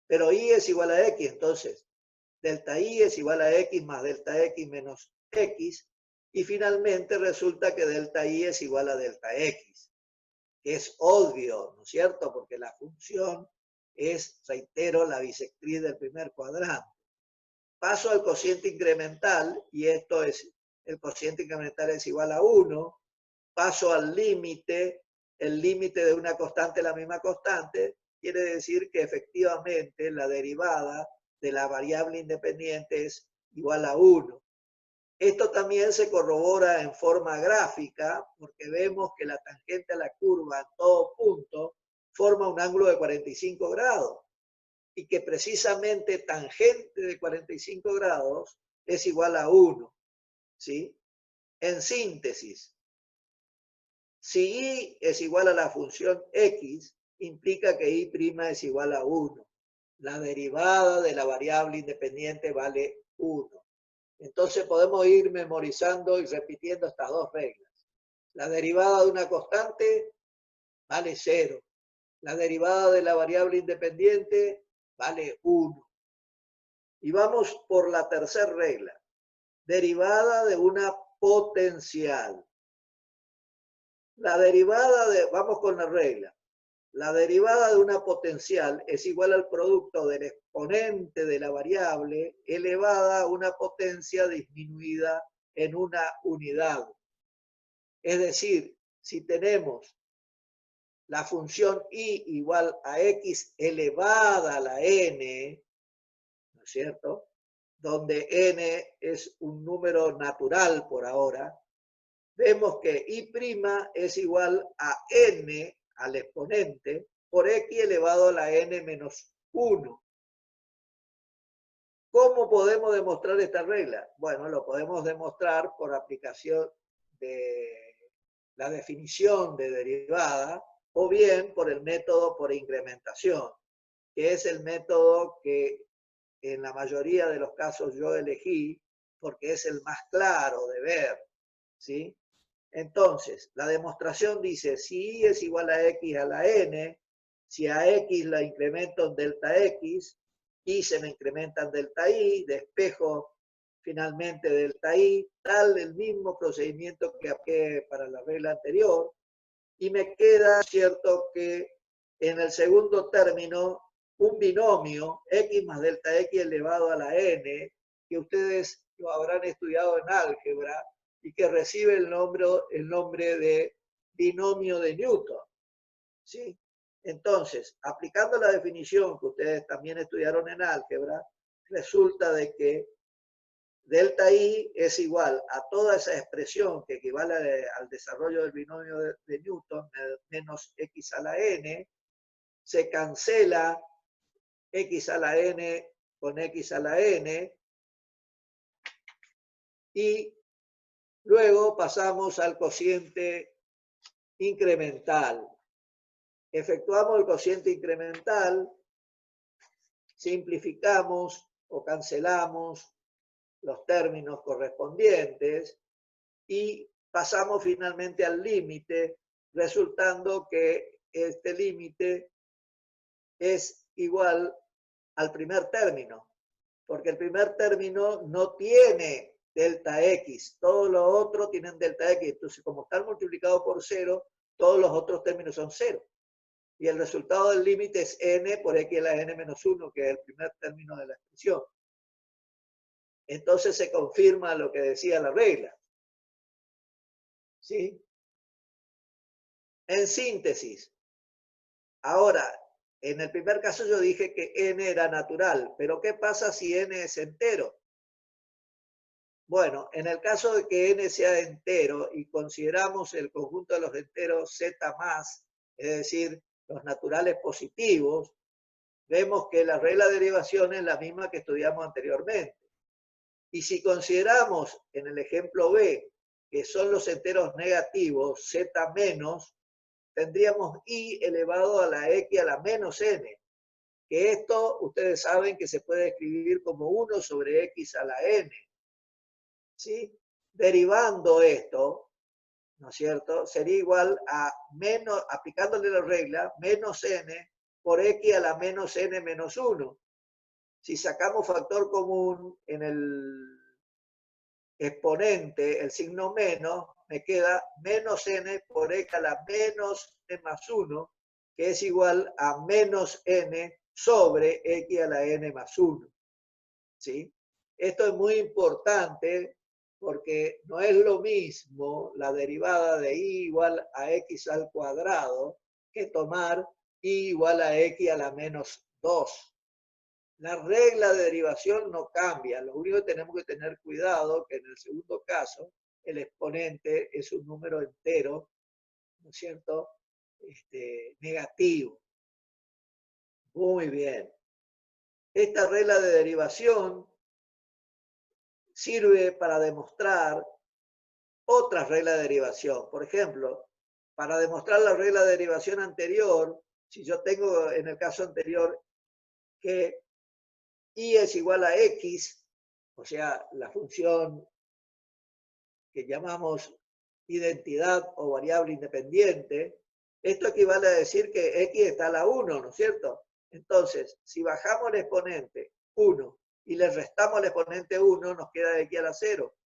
A: Pero y es igual a x, entonces delta y es igual a x más delta x menos x. Y finalmente resulta que delta y es igual a delta x. Que es obvio, ¿no es cierto? Porque la función es, reitero, la bisectriz del primer cuadrante. Paso al cociente incremental, y esto es, el cociente incremental es igual a 1. Paso al límite, el límite de una constante es la misma constante, quiere decir que efectivamente la derivada de la variable independiente es igual a 1. Esto también se corrobora en forma gráfica, porque vemos que la tangente a la curva en todo punto forma un ángulo de 45 grados. Y que precisamente tangente de 45 grados es igual a 1. ¿Sí? En síntesis, si y es igual a la función x, implica que y' es igual a 1. La derivada de la variable independiente vale 1. Entonces podemos ir memorizando y repitiendo estas dos reglas. La derivada de una constante vale 0. La derivada de la variable independiente vale 1. Y vamos por la tercera regla. Derivada de una potencial. Vamos con la regla. La derivada de una potencial es igual al producto del exponente de la variable elevada a una potencia disminuida en una unidad. Es decir, si tenemos la función y igual a x elevada a la n, ¿no es cierto? Donde n es un número natural por ahora, vemos que y' es igual a n al exponente por x elevado a la n menos 1. ¿Cómo podemos demostrar esta regla? Bueno, lo podemos demostrar por aplicación de la definición de derivada o bien por el método por incrementación, que es el método que en la mayoría de los casos yo elegí porque es el más claro de ver, ¿sí? Entonces, la demostración dice, si y es igual a x a la n, si a x la incremento en delta x, y se me incrementa en delta y, despejo finalmente delta y, tal el mismo procedimiento que apliqué para la regla anterior, y me queda, cierto, que en el segundo término, un binomio, x más delta x elevado a la n, que ustedes lo habrán estudiado en álgebra, y que recibe el nombre de binomio de Newton. ¿Sí? Entonces, aplicando la definición que ustedes también estudiaron en álgebra, resulta de que delta I es igual a toda esa expresión que equivale al desarrollo del binomio de Newton menos x a la n, se cancela x a la n con x a la n, y luego pasamos al cociente incremental. Efectuamos el cociente incremental, simplificamos o cancelamos los términos correspondientes y pasamos finalmente al límite, resultando que este límite es igual al primer término, porque el primer término no tiene delta x, todos los otros tienen delta x, entonces como están multiplicados por 0, todos los otros términos son 0. Y el resultado del límite es n por x a la n menos 1, que es el primer término de la expresión. Entonces se confirma lo que decía la regla. ¿Sí? En síntesis, ahora, en el primer caso yo dije que n era natural, pero ¿qué pasa si n es entero? Bueno, en el caso de que n sea entero y consideramos el conjunto de los enteros z más, es decir, los naturales positivos, vemos que la regla de derivación es la misma que estudiamos anteriormente. Y si consideramos en el ejemplo B que son los enteros negativos, z menos, tendríamos i elevado a la x a la menos n, que esto ustedes saben que se puede escribir como 1 sobre x a la n. ¿Sí? Derivando esto, ¿no es cierto? Sería igual a menos, aplicándole la regla, menos n por x a la menos n menos 1. Si sacamos factor común en el exponente, el signo menos, me queda menos n por x a la menos n más 1, que es igual a menos n sobre x a la n más 1. ¿Sí? Esto es muy importante porque no es lo mismo la derivada de y igual a x al cuadrado que tomar y igual a x a la menos 2. La regla de derivación no cambia. Lo único que tenemos que tener cuidado que en el segundo caso el exponente es un número entero, ¿no es cierto? Negativo. Muy bien. Esta regla de derivación sirve para demostrar otras reglas de derivación. Por ejemplo, para demostrar la regla de derivación anterior, si yo tengo en el caso anterior que y es igual a x, o sea, la función que llamamos identidad o variable independiente, esto equivale a decir que x está a la 1, ¿no es cierto? Entonces, si bajamos el exponente 1 y le restamos al exponente 1, nos queda de aquí a la 0.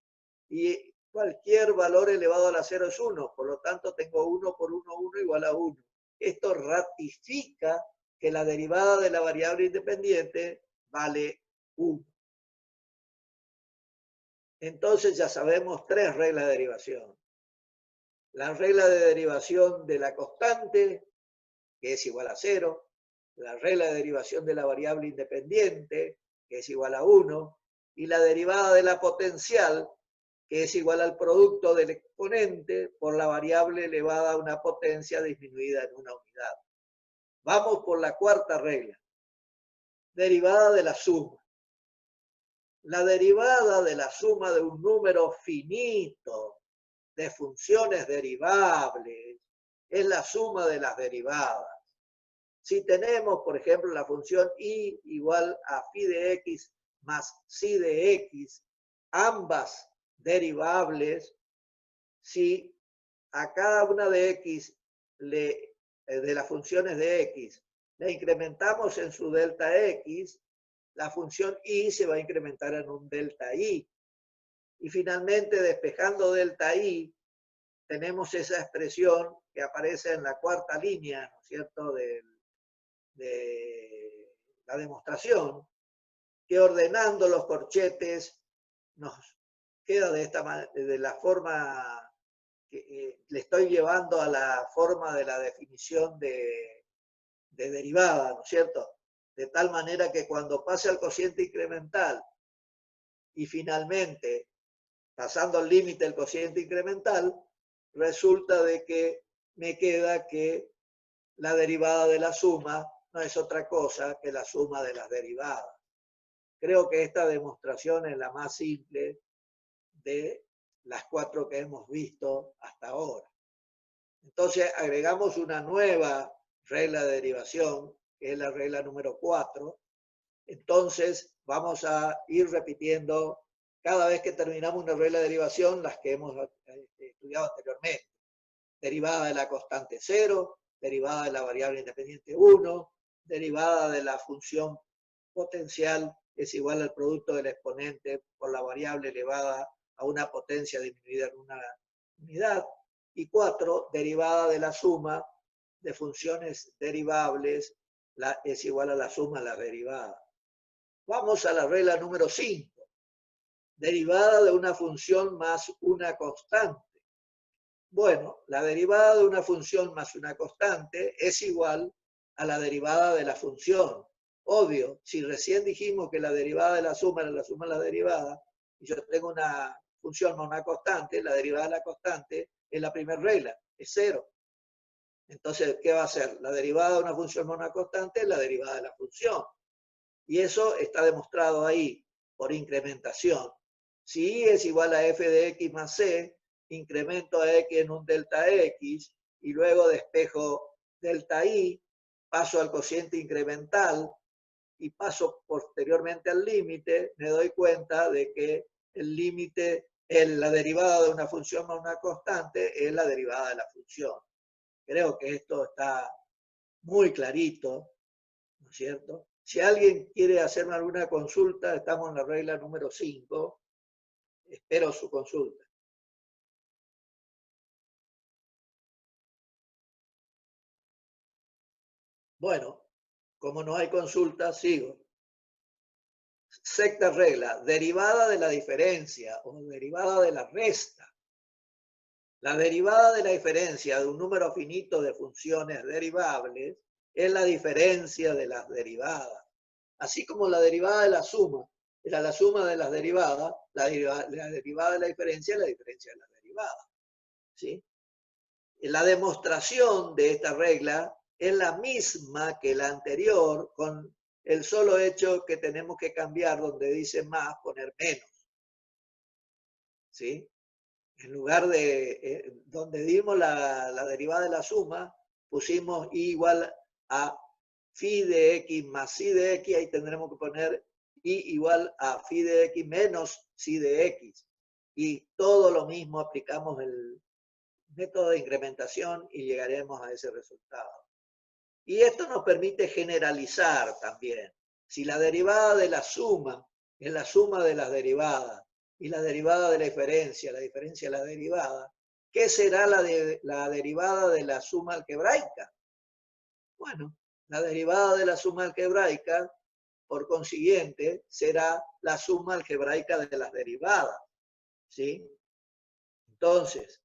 A: Y cualquier valor elevado a la 0 es 1, por lo tanto tengo 1 por 1, 1 igual a 1. Esto ratifica que la derivada de la variable independiente vale 1. Entonces ya sabemos 3 reglas de derivación. La regla de derivación de la constante, que es igual a 0. La regla de derivación de la variable independiente, que es igual a 1. Y la derivada de la potencial, que es igual al producto del exponente por la variable elevada a una potencia disminuida en una unidad. Vamos por la cuarta regla. Derivada de la suma. La derivada de la suma de un número finito de funciones derivables es la suma de las derivadas. Si tenemos, por ejemplo, la función y igual a phi de x más psi de x, ambas derivables, si a cada una de x, de las funciones de x, le incrementamos en su delta x, la función y se va a incrementar en un delta y. Y finalmente, despejando delta y, tenemos esa expresión que aparece en la cuarta línea, ¿no es cierto?, de la demostración, que ordenando los corchetes nos queda de la forma que le estoy llevando a la forma de la definición de derivada, ¿no es cierto? De tal manera que cuando pase al cociente incremental y finalmente pasando al límite del cociente incremental, resulta de que me queda que la derivada de la suma no es otra cosa que la suma de las derivadas. Creo que esta demostración es la más simple de las 4 que hemos visto hasta ahora. Entonces agregamos una nueva regla de derivación, que es la regla número 4. Entonces vamos a ir repitiendo cada vez que terminamos una regla de derivación las que hemos estudiado anteriormente. Derivada de la constante 0, derivada de la variable independiente 1, derivada de la función potencial es igual al producto del exponente por la variable elevada a una potencia disminuida en una unidad. Y 4, derivada de la suma de funciones derivables es igual a la suma de las derivadas. Vamos a la regla número 5. Derivada de una función más una constante. Bueno, la derivada de una función más una constante es igual a la derivada de la función. Obvio, si recién dijimos que la derivada de la suma era la suma de la derivada, y yo tengo una función más una constante, la derivada de la constante es la primera regla, es 0. Entonces, ¿qué va a ser? La derivada de una función más una constante es la derivada de la función. Y eso está demostrado ahí por incrementación. Si y es igual a f de x más c, incremento a x en un delta x y luego despejo delta y, paso al cociente incremental y paso posteriormente al límite, me doy cuenta de que el límite, la derivada de una función más una constante es la derivada de la función. Creo que esto está muy clarito, ¿no es cierto? Si alguien quiere hacerme alguna consulta, estamos en la regla número 5. Espero su consulta. Bueno, como no hay consulta, sigo. Sexta regla, derivada de la diferencia o derivada de la resta. La derivada de la diferencia de un número finito de funciones derivables es la diferencia de las derivadas. Así como la derivada de la suma era la suma de las derivadas, la derivada de la diferencia es la diferencia de las derivadas. ¿Sí? La demostración de esta regla es la misma que la anterior, con el solo hecho que tenemos que cambiar donde dice más, poner menos. ¿Sí? En lugar de donde dimos la derivada de la suma, pusimos y igual a phi de x más psi de x, ahí tendremos que poner y igual a phi de x menos psi de x. Y todo lo mismo, aplicamos el método de incrementación y llegaremos a ese resultado. Y esto nos permite generalizar también. Si la derivada de la suma es la suma de las derivadas y la derivada de la diferencia de la derivada, ¿qué será la derivada de la suma algebraica? Bueno, la derivada de la suma algebraica, por consiguiente, será la suma algebraica de las derivadas, ¿sí? Entonces,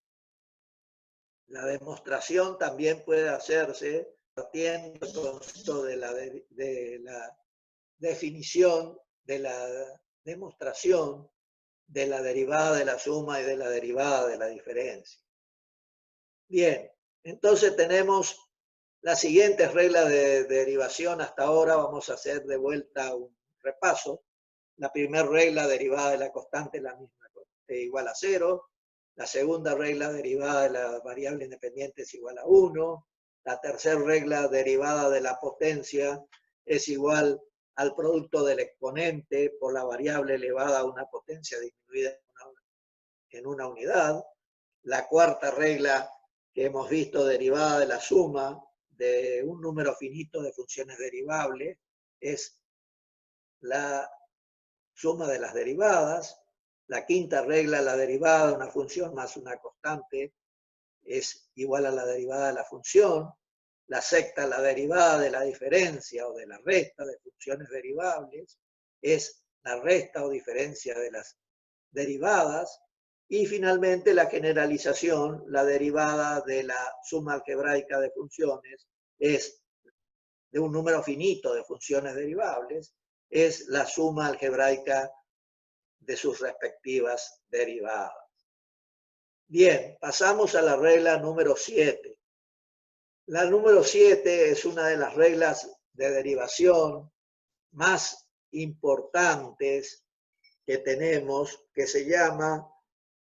A: la demostración también puede hacerse partiendo del concepto de la definición de la demostración de la derivada de la suma y de la derivada de la diferencia. Bien, entonces tenemos las siguientes reglas de derivación. Hasta ahora vamos a hacer de vuelta un repaso. La primera regla derivada de la constante es la misma, igual a 0. La segunda regla derivada de la variable independiente es igual a 1. La tercera regla derivada de la potencia es igual al producto del exponente por la variable elevada a una potencia disminuida en una unidad. La cuarta regla que hemos visto derivada de la suma de un número finito de funciones derivables es la suma de las derivadas. La quinta regla, la derivada de una función más una constante es igual a la derivada de la función. La sexta, la derivada de la diferencia o de la resta de funciones derivables es la resta o diferencia de las derivadas. Y finalmente la generalización, la derivada de la suma algebraica de funciones es de un número finito de funciones derivables, es la suma algebraica de sus respectivas derivadas. Bien, pasamos a la regla número 7. La número 7 es una de las reglas de derivación más importantes que tenemos, que se llama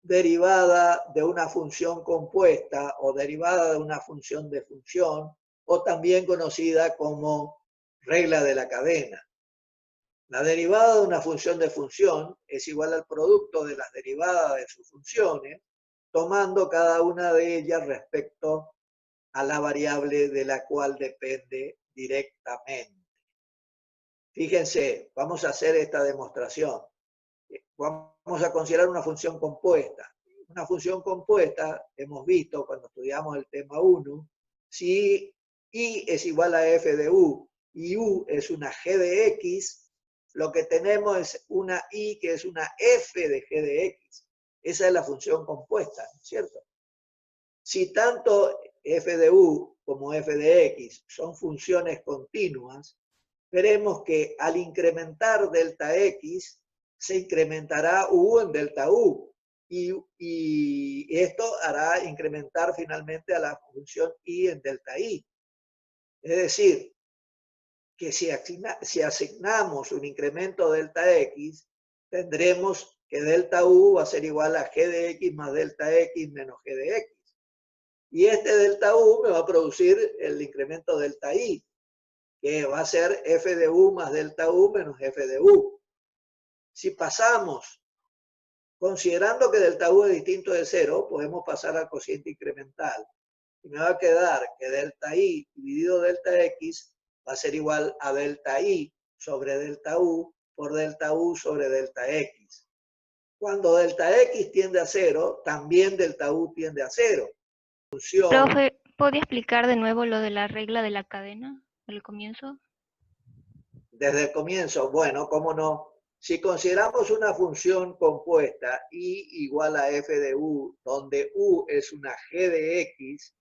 A: derivada de una función compuesta o derivada de una función de función, o también conocida como regla de la cadena. La derivada de una función de función es igual al producto de las derivadas de sus funciones, tomando cada una de ellas respecto a la variable de la cual depende directamente. Fíjense, vamos a hacer esta demostración. Vamos a considerar una función compuesta. Una función compuesta, hemos visto cuando estudiamos el tema 1, si I es igual a f de U y U es una g de X, lo que tenemos es una I que es una f de g de X. Esa es la función compuesta, ¿no es cierto? Si tanto f de U como f de X son funciones continuas, veremos que al incrementar delta X, se incrementará U en delta U. Y esto hará incrementar finalmente a la función I en delta I. Es decir, que si asignamos un incremento delta X, tendremos que delta U va a ser igual a G de X más delta X menos G de X. Y este delta U me va a producir el incremento delta I, que va a ser f de U más delta U menos f de U. Si pasamos, considerando que delta U es distinto de 0, podemos pasar al cociente incremental. Y me va a quedar que delta I dividido delta X va a ser igual a delta I sobre delta U por delta U sobre delta X. Cuando delta X tiende a 0, también delta U tiende a 0.
B: Profe, ¿podría explicar de nuevo lo de la regla de la cadena al comienzo?
A: Desde el comienzo, bueno, cómo no. Si consideramos una función compuesta I igual a f de U, donde U es una g de X,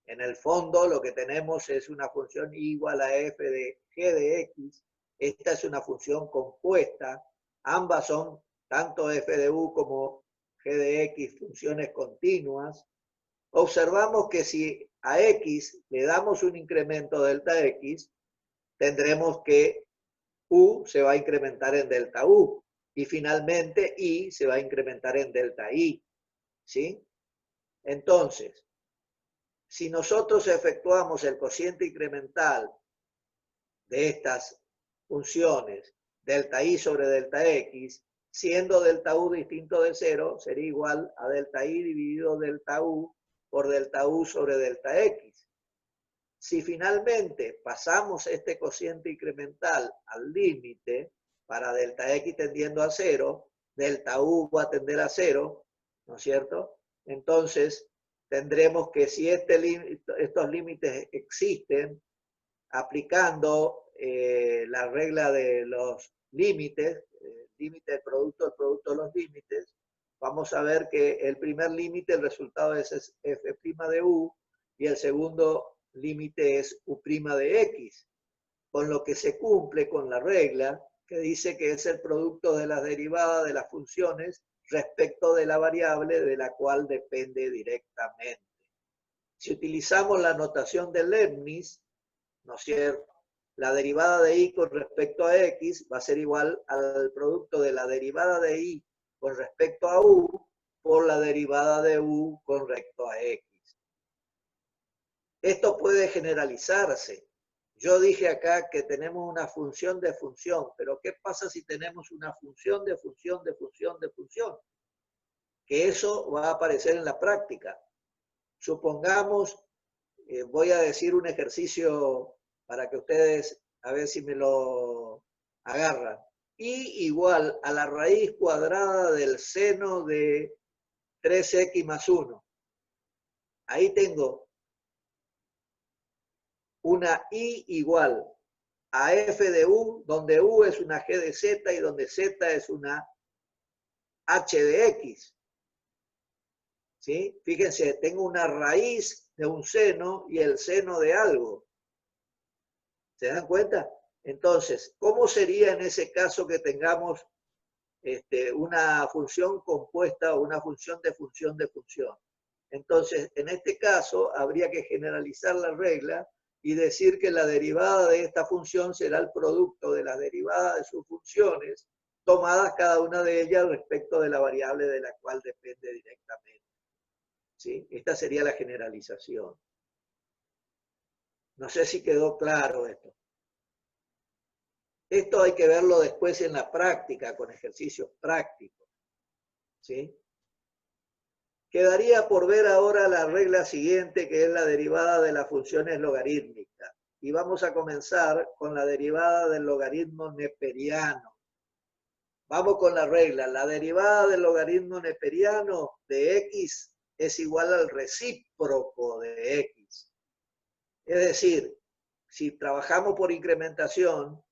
A: en el fondo lo que tenemos es una función I igual a f de g de X. Esta es una función compuesta. Ambas son, tanto f de U como g de X, funciones continuas. Observamos que si a X le damos un incremento delta X, tendremos que U se va a incrementar en delta U y finalmente I se va a incrementar en delta I. ¿Sí? Entonces, si nosotros efectuamos el cociente incremental de estas funciones, delta I sobre delta X, siendo delta U distinto de 0, sería igual a delta I dividido delta U por delta U sobre delta X. Si finalmente pasamos este cociente incremental al límite, para delta X tendiendo a 0, delta U va a tender a 0, ¿no es cierto? Entonces, tendremos que si estos límites existen, aplicando la regla de los límites, límite del producto de los límites, vamos a ver que el primer límite, el resultado es f' de u, y el segundo límite es u' de x, con lo que se cumple con la regla que dice que es el producto de las derivadas de las funciones respecto de la variable de la cual depende directamente. Si utilizamos la notación de Leibniz, ¿no es cierto? La derivada de y con respecto a x va a ser igual al producto de la derivada de y con respecto a u por la derivada de u con respecto a x. Esto puede generalizarse. Yo dije acá que tenemos una función de función, pero ¿qué pasa si tenemos una función de función de función de función? Que eso va a aparecer en la práctica. Supongamos, voy a decir un ejercicio para que ustedes, a ver si me lo agarran. Y igual a la raíz cuadrada del seno de 3x más 1. Ahí tengo una y igual a f de u, donde u es una g de z y donde z es una h de x. ¿Sí? Fíjense, tengo una raíz de un seno y el seno de algo. ¿Se dan cuenta? Entonces, ¿cómo sería en ese caso que tengamos una función compuesta o una función de función de función? Entonces, en este caso, habría que generalizar la regla y decir que la derivada de esta función será el producto de las derivadas de sus funciones, tomadas cada una de ellas respecto de la variable de la cual depende directamente. ¿Sí? Esta sería la generalización. No sé si quedó claro esto. Esto hay que verlo después en la práctica, con ejercicios prácticos. ¿Sí? Quedaría por ver ahora la regla siguiente, que es la derivada de las funciones logarítmicas. Y vamos a comenzar con la derivada del logaritmo neperiano. Vamos con la regla. La derivada del logaritmo neperiano de x es igual al recíproco de x. Es decir, si trabajamos por incrementación,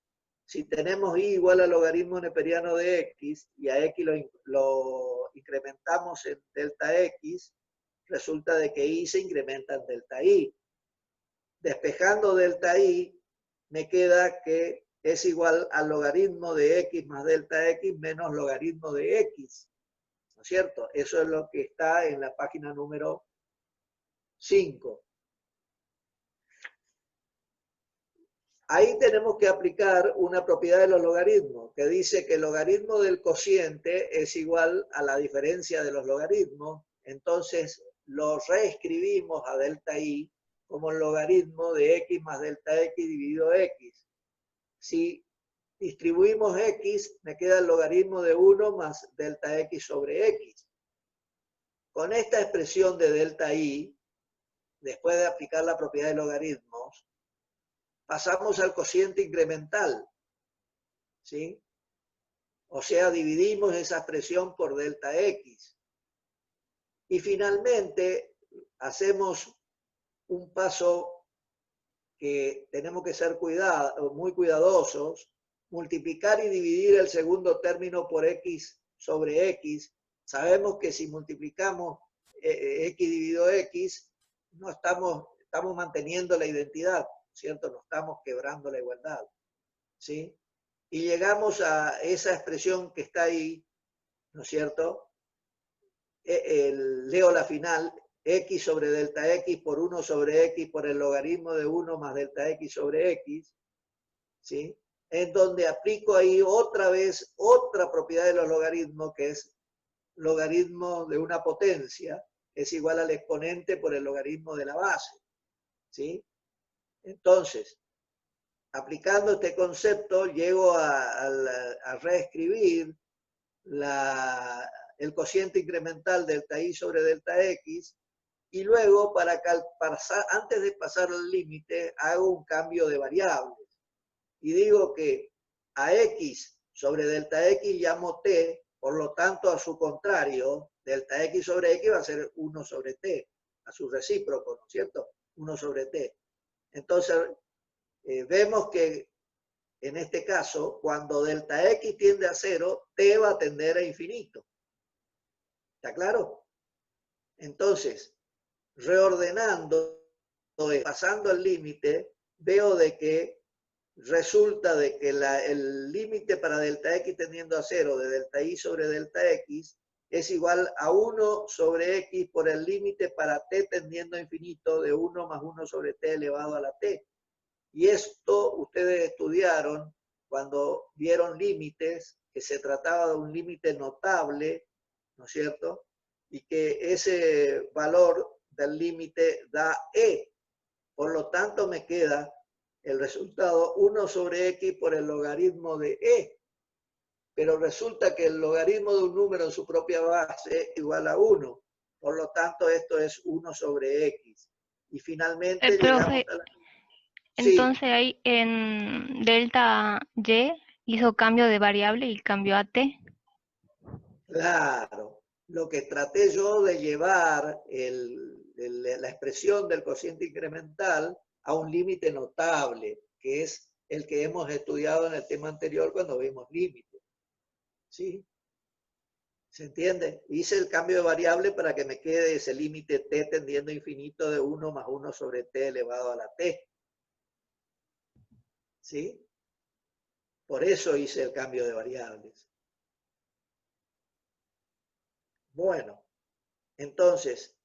A: si tenemos y igual al logaritmo neperiano de x y a x lo incrementamos en delta x, resulta de que y se incrementa en delta y. Despejando delta y, me queda que es igual al logaritmo de x más delta x menos logaritmo de x. ¿No es cierto? Eso es lo que está en la página número 5. Ahí tenemos que aplicar una propiedad de los logaritmos, que dice que el logaritmo del cociente es igual a la diferencia de los logaritmos. Entonces, lo reescribimos a delta i como el logaritmo de x más delta x dividido x. Si distribuimos x, me queda el logaritmo de 1 más delta x sobre x. Con esta expresión de delta i, después de aplicar la propiedad de logaritmos, pasamos al cociente incremental, ¿sí? O sea, dividimos esa expresión por delta x. Y finalmente hacemos un paso que tenemos que ser muy cuidadosos, multiplicar y dividir el segundo término por x sobre x. Sabemos que si multiplicamos x dividido x, no estamos manteniendo la identidad, ¿cierto? No estamos quebrando la igualdad, ¿sí? Y llegamos a esa expresión que está ahí, ¿no es cierto? Leo la final, x sobre delta x por 1 sobre x por el logaritmo de 1 más delta x sobre x, ¿sí? En donde aplico ahí otra vez otra propiedad de los logaritmos, que es logaritmo de una potencia, es igual al exponente por el logaritmo de la base, ¿sí? Entonces, aplicando este concepto, llego a reescribir el cociente incremental delta i sobre delta x, y luego, antes de pasar el límite, hago un cambio de variables. Y digo que a x sobre delta x llamo t, por lo tanto a su contrario, delta x sobre x va a ser 1 sobre t, a su recíproco, ¿no es cierto? 1 sobre t. Entonces, vemos que en este caso, cuando delta x tiende a 0, t va a tender a infinito. ¿Está claro? Entonces, reordenando, pasando el límite, veo de que resulta de que el límite para delta x tendiendo a 0 de delta y sobre delta x es igual a 1 sobre x por el límite para t tendiendo a infinito de 1 más 1 sobre t elevado a la t. Y esto ustedes estudiaron cuando vieron límites, que se trataba de un límite notable, ¿no es cierto? Y que ese valor del límite da e. Por lo tanto, me queda el resultado 1 sobre x por el logaritmo de e. Pero resulta que el logaritmo de un número en su propia base es igual a 1. Por lo tanto, esto es 1 sobre x. Y finalmente llegamos
B: Profe,
A: a la... Sí,
B: entonces ahí en delta y hizo cambio de variable y cambió a t.
A: claro. Lo que traté yo de llevar la expresión del cociente incremental a un límite notable, que es el que hemos estudiado en el tema anterior cuando vimos límites. ¿Sí? ¿Se entiende? Hice el cambio de variable para que me quede ese límite t tendiendo a infinito de 1 más 1 sobre t elevado a la t. ¿Sí? Por eso hice el cambio de variables. Bueno, entonces,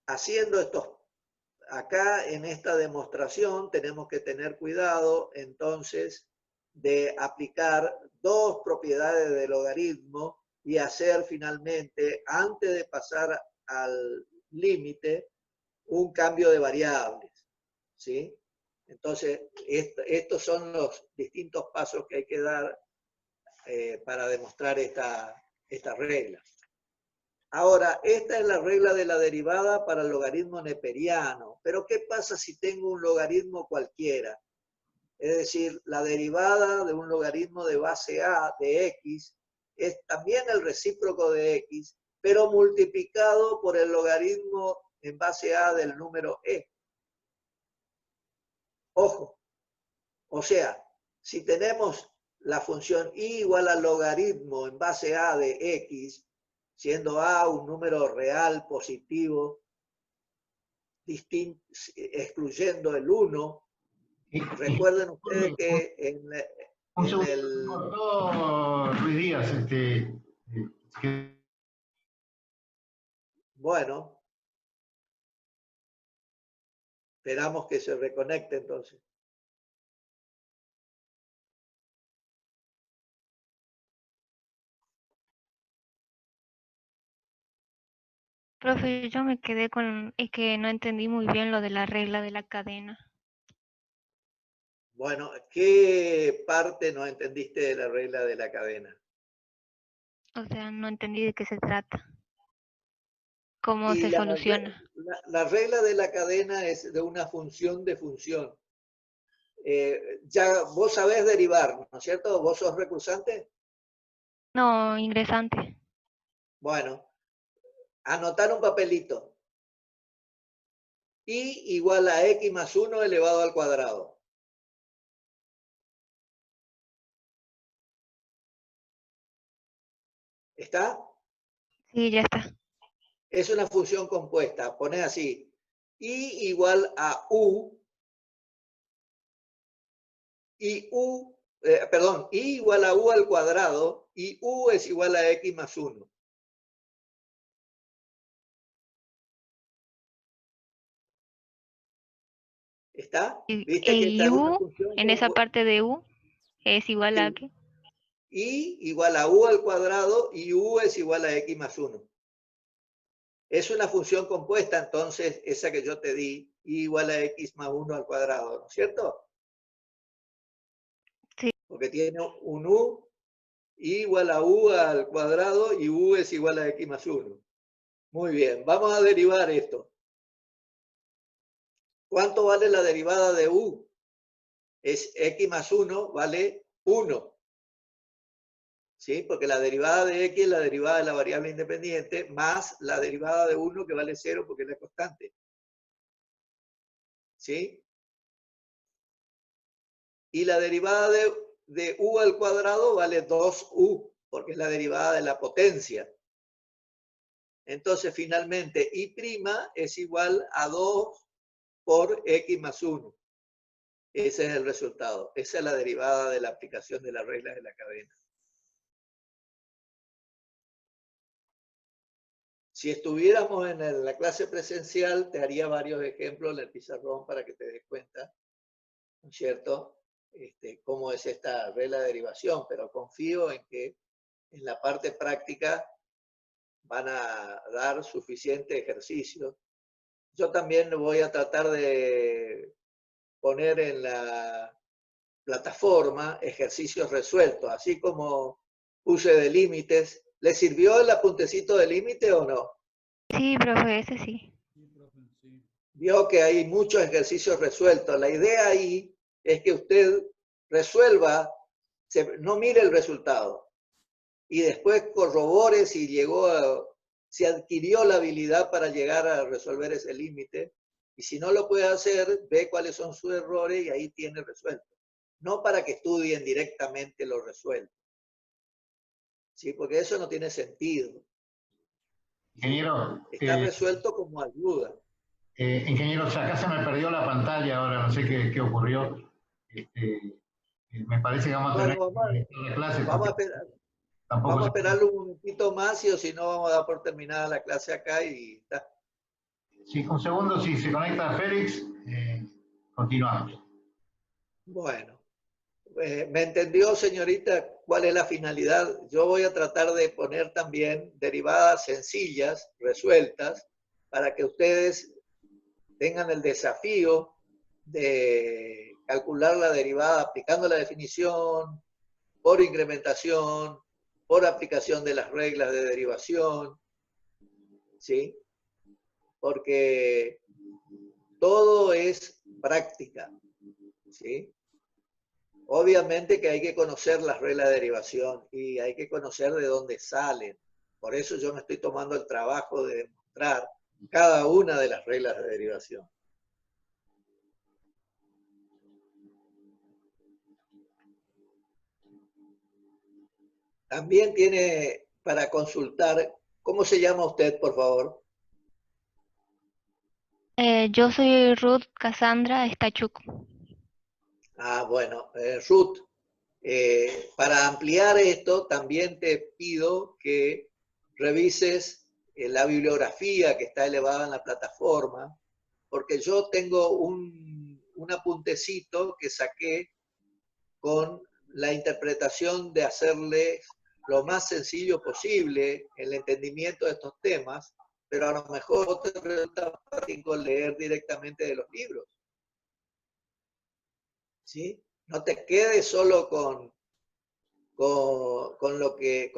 A: haciendo estos, acá en esta demostración tenemos que tener cuidado entonces de aplicar dos propiedades del logaritmo y hacer finalmente, antes de pasar al límite, un cambio de variables. ¿Sí? Entonces, estos son los distintos pasos que hay que dar para demostrar esta regla. Ahora, esta es la regla de la derivada para el logaritmo neperiano. Pero, ¿qué pasa si tengo un logaritmo cualquiera? Es decir, la derivada de un logaritmo de base a de x es también el recíproco de x, pero multiplicado por el logaritmo en base a del número e. Ojo, o sea, si tenemos la función y igual al logaritmo en base a de x, siendo a un número real positivo, excluyendo el 1, recuerden ustedes que
C: Un
A: en
C: segundo,
A: el...
C: cortó Ruiz Díaz, que
A: Bueno, esperamos que se reconecte entonces.
B: Profe, yo me quedé con, es que no entendí muy bien lo de la regla de la cadena.
A: Bueno, ¿qué parte no entendiste de la regla de la cadena?
B: O sea, no entendí de qué se trata, cómo
A: Y
B: se soluciona.
A: la regla de la cadena es de una función de función. Ya vos sabés derivar, ¿no es cierto? ¿Vos sos recursante?
B: No, ingresante.
A: Bueno, anotar un papelito. Y igual a x más 1 elevado al cuadrado. ¿Está?
B: Sí, ya está.
A: Es una función compuesta. Poné así. Y igual a u. Y u, perdón, y igual a u al cuadrado. Y u es igual a x más 1. ¿Está? ¿Viste que esta
B: Y
A: es una
B: u,
A: función
B: en esa
A: compuesta?
B: parte de u, es igual a
A: Sí.
B: qué.
A: Y igual a u al cuadrado y u es igual a x más 1. Es una función compuesta, entonces, esa que yo te di, y igual a x más 1 al cuadrado, ¿no es cierto?
B: Sí.
A: Porque tiene un u, y igual a u al cuadrado, y u es igual a x más 1. Muy bien, vamos a derivar esto. ¿Cuánto vale la derivada de u? Es x más 1, vale 1. ¿sí? Porque la derivada de x es la derivada de la variable independiente más la derivada de 1 que vale 0 porque es la constante. ¿Sí? Y la derivada de u al cuadrado vale 2u, porque es la derivada de la potencia. Entonces, finalmente, y' es igual a 2 por x más 1. Ese es el resultado. Esa es la derivada de la aplicación de las reglas de la cadena. Si estuviéramos en la clase presencial, te haría varios ejemplos en el pizarrón para que te des cuenta, ¿no es cierto?, cómo es esta regla de derivación, pero confío en que en la parte práctica van a dar suficiente ejercicio. Yo también voy a tratar de poner en la plataforma ejercicios resueltos, así como puse de límites. ¿Le sirvió el apuntecito de límite o no?
B: Sí, profe, ese sí.
A: Vio que hay muchos ejercicios resueltos. La idea ahí es que usted resuelva, no mire el resultado y después corrobore si si adquirió la habilidad para llegar a resolver ese límite, y si no lo puede hacer, ve cuáles son sus errores y ahí tiene resuelto. No para que estudien directamente lo resuelto, ¿sí? Porque eso no tiene sentido.
C: Ingeniero,
A: Está resuelto como ayuda.
C: ingeniero, acá se me perdió la pantalla ahora, no sé qué ocurrió. Me parece que vamos a tener que la clase.
A: Vamos a esperarlo un momentito más, y o si no vamos a dar por terminada la clase acá y está.
C: Sí, un segundo, si se conecta Félix, continuamos.
A: Bueno, ¿me entendió, señorita, cuál es la finalidad? Yo voy a tratar de poner también derivadas sencillas, resueltas, para que ustedes tengan el desafío de calcular la derivada aplicando la definición, por incrementación, por aplicación de las reglas de derivación, ¿sí? Porque todo es práctica, ¿sí? Obviamente que hay que conocer las reglas de derivación y hay que conocer de dónde salen. Por eso yo me estoy tomando el trabajo de demostrar cada una de las reglas de derivación. También tiene para consultar, ¿cómo se llama usted, por favor?
B: Yo soy Ruth Cassandra Stachuk.
A: Ah, bueno, Ruth, para ampliar esto, también te pido que revises la bibliografía que está elevada en la plataforma, porque yo tengo un apuntecito que saqué con la interpretación de hacerle lo más sencillo posible el entendimiento de estos temas, pero a lo mejor te resulta práctico leer directamente de los libros, ¿sí? No te quedes solo con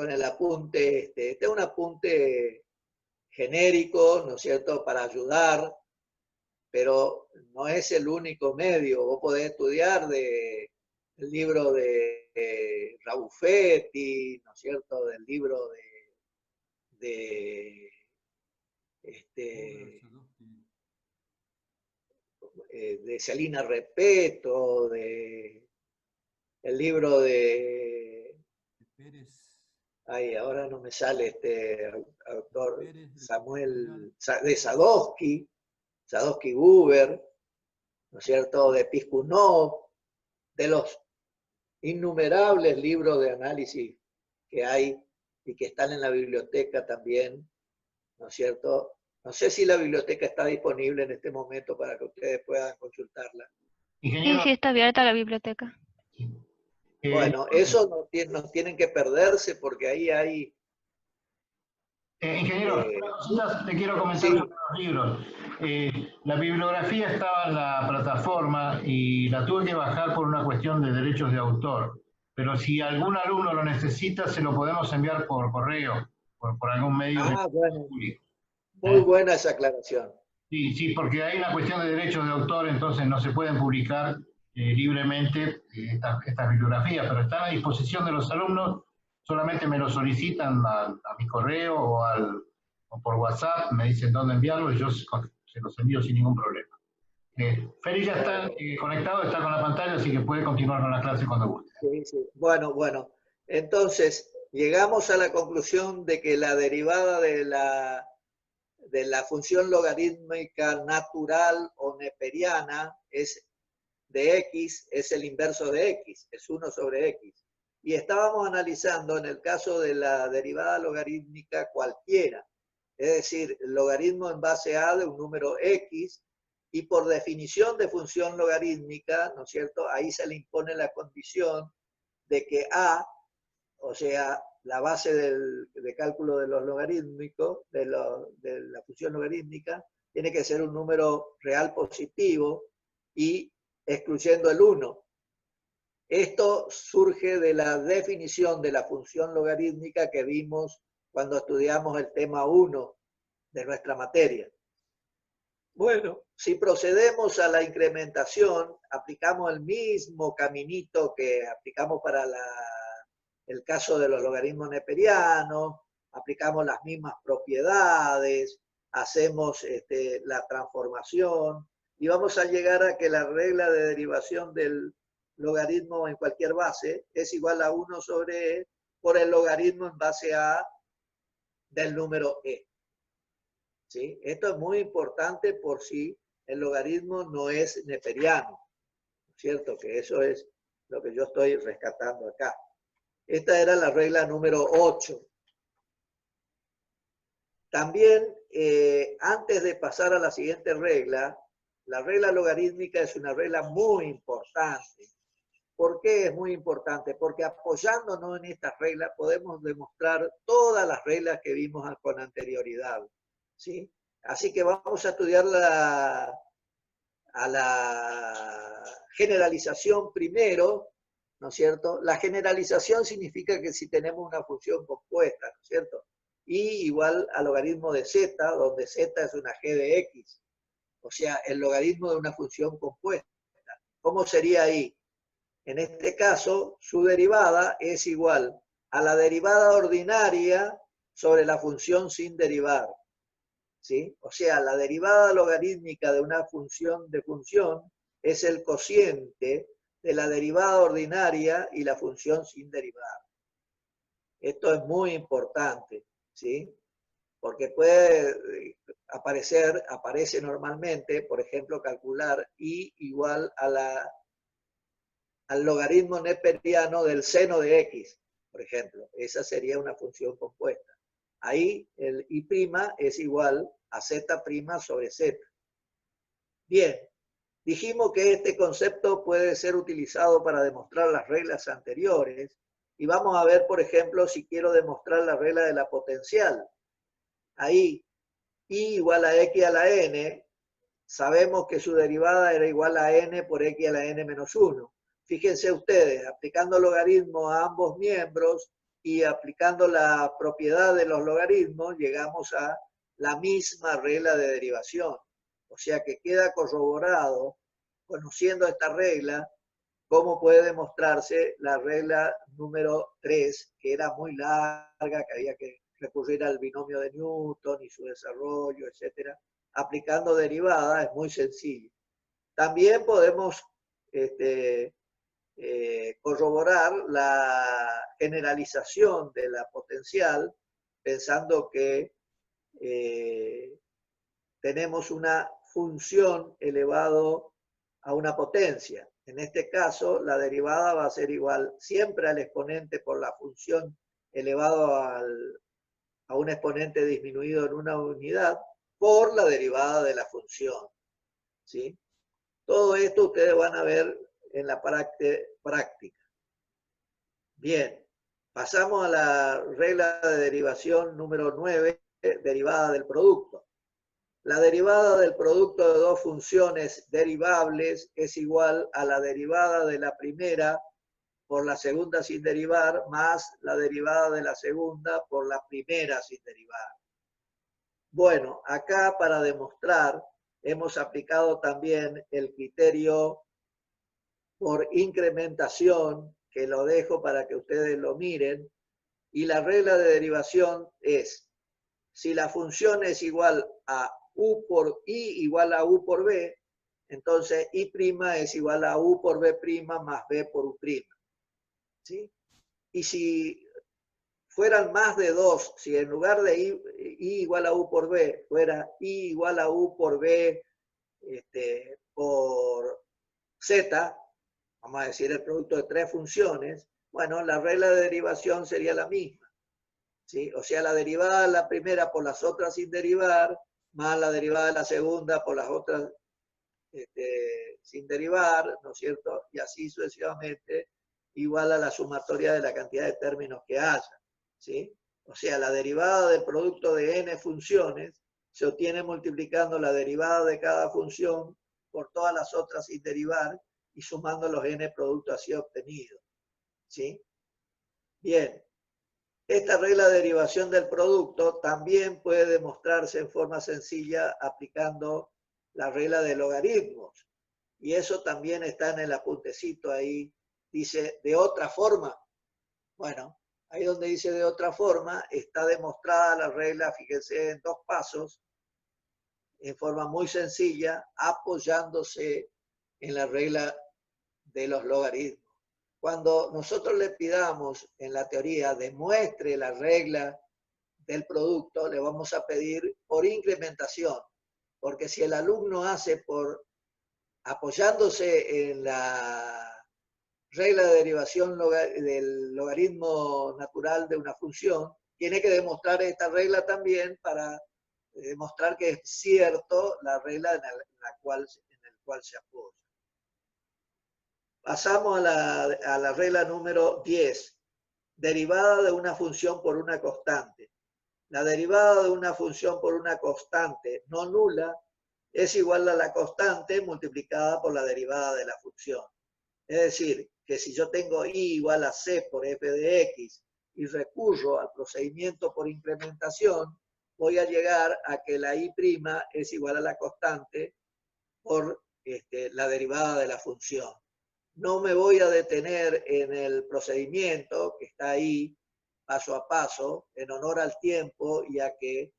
A: el apunte. Este es un apunte genérico, ¿no es cierto?, para ayudar, pero no es el único medio. Vos podés estudiar el libro de Rabuffetti, ¿no es cierto?, del libro de Celina Repetto, el libro de Ay, ahora no me sale este autor, Samuel, de Sadowski Buber, ¿no es cierto?, de Piskunov, de los innumerables libros de análisis que hay y que están en la biblioteca también, ¿no es cierto? No sé si la biblioteca está disponible en este momento para que ustedes puedan consultarla.
C: Ingeniero,
B: Sí, está abierta la biblioteca.
A: Bueno, eso no tienen que perderse porque ahí hay...
C: ingeniero, te quiero comentar
A: sí.
C: sobre los libros. La bibliografía estaba en la plataforma y la tuve que bajar por una cuestión de derechos de autor. Pero si algún alumno lo necesita, se lo podemos enviar por correo, por algún medio.
A: Bueno, muy buena esa aclaración.
C: Sí, porque hay una cuestión de derechos de autor, entonces no se pueden publicar libremente estas bibliografías, pero están a disposición de los alumnos. solamente me lo solicitan a mi correo o por WhatsApp, me dicen dónde enviarlo y yo se los envío sin ningún problema. Félix ya está conectado, está con la pantalla, así que puede continuar con la clase cuando guste.
A: Sí, sí. Bueno. Entonces, llegamos a la conclusión de que la derivada de la función logarítmica natural o neperiana de x es el inverso de x, es 1 sobre x. Y estábamos analizando en el caso de la derivada logarítmica cualquiera, es decir, el logaritmo en base a de un número x, y por definición de función logarítmica, ¿no es cierto? Ahí se le impone la condición de que a, o sea, la base de cálculo de los logarítmicos, de la función logarítmica, tiene que ser un número real positivo y excluyendo el 1. Esto surge de la definición de la función logarítmica que vimos cuando estudiamos el tema 1 de nuestra materia. Bueno, si procedemos a la incrementación, aplicamos el mismo caminito que aplicamos para el caso de los logaritmos neperianos, aplicamos las mismas propiedades, hacemos la transformación y vamos a llegar a que la regla de derivación del logaritmo en cualquier base es igual a 1 sobre e por el logaritmo en base a del número e. ¿Sí? Esto es muy importante por si el logaritmo no es neperiano, ¿cierto? Que eso es lo que yo estoy rescatando acá. Esta era la regla número 8. También, antes de pasar a la siguiente regla, la regla logarítmica es una regla muy importante. ¿Por qué es muy importante? Porque apoyándonos en esta regla podemos demostrar todas las reglas que vimos con anterioridad. ¿Sí? Así que vamos a estudiar la generalización primero, ¿no es cierto? La generalización significa que si tenemos una función compuesta, ¿no es cierto? Y igual al logaritmo de z, donde z es una g de x, o sea, el logaritmo de una función compuesta. ¿Cómo sería ahí? En este caso, su derivada es igual a la derivada ordinaria sobre la función sin derivar. ¿Sí? O sea, la derivada logarítmica de una función es el cociente de la derivada ordinaria y la función sin derivar. Esto es muy importante, ¿sí? Porque aparece normalmente, por ejemplo, calcular y igual a al logaritmo neperiano del seno de x, por ejemplo. Esa sería una función compuesta. Ahí el I' es igual a Z' sobre Z. Bien, dijimos que este concepto puede ser utilizado para demostrar las reglas anteriores y vamos a ver, por ejemplo, si quiero demostrar la regla de la potencial. Ahí, I igual a X a la N, sabemos que su derivada era igual a N por X a la N menos 1. Fíjense ustedes, aplicando logaritmos a ambos miembros y aplicando la propiedad de los logaritmos, llegamos a la misma regla de derivación. O sea que queda corroborado, conociendo esta regla, cómo puede demostrarse la regla número 3, que era muy larga, que había que recurrir al binomio de Newton y su desarrollo, etc. Aplicando derivada es muy sencillo. También podemos corroborar la generalización de la potencial pensando que tenemos una función elevado a una potencia. En este caso, la derivada va a ser igual siempre al exponente por la función elevado a un exponente disminuido en una unidad por la derivada de la función. ¿Sí? Todo esto ustedes van a ver en la práctica. Bien, pasamos a la regla de derivación número 9, derivada del producto. La derivada del producto de dos funciones derivables es igual a la derivada de la primera por la segunda sin derivar más la derivada de la segunda por la primera sin derivar. Bueno, acá para demostrar hemos aplicado también el criterio por incrementación, que lo dejo para que ustedes lo miren, Y la regla de derivación es, si la función es igual a u por i igual a u por b, entonces i' es igual a u por b' más b por u'. ¿Sí? Y si fueran más de dos, si en lugar de i igual a u por b, fuera i igual a u por b por z, vamos a decir el producto de tres funciones, bueno, la regla de derivación sería la misma. ¿Sí? O sea, la derivada de la primera por las otras sin derivar, más la derivada de la segunda por las otras sin derivar, ¿no es cierto? Y así sucesivamente, igual a la sumatoria de la cantidad de términos que haya. ¿Sí? O sea, la derivada del producto de n funciones se obtiene multiplicando la derivada de cada función por todas las otras sin derivar y sumando los n productos así obtenidos. ¿Sí? Bien. Esta regla de derivación del producto también puede demostrarse en forma sencilla aplicando la regla de logaritmos. Y eso también está en el apuntecito ahí. Dice, de otra forma. Bueno, ahí donde dice de otra forma, está demostrada la regla, fíjense, en dos pasos, en forma muy sencilla, apoyándose en la regla de los logaritmos. Cuando nosotros le pidamos en la teoría demuestre la regla del producto, le vamos a pedir por incrementación, porque si el alumno hace por apoyándose en la regla de derivación del logaritmo natural de una función, tiene que demostrar esta regla también para demostrar que es cierto la regla en el cual se apoya. Pasamos a la regla número 10, derivada de una función por una constante. La derivada de una función por una constante no nula es igual a la constante multiplicada por la derivada de la función. Es decir, que si yo tengo i igual a c por f de x y recurro al procedimiento por incrementación, voy a llegar a que la i' es igual a la constante por la derivada de la función. No me voy a detener en el procedimiento que está ahí, paso a paso, en honor al tiempo, ya que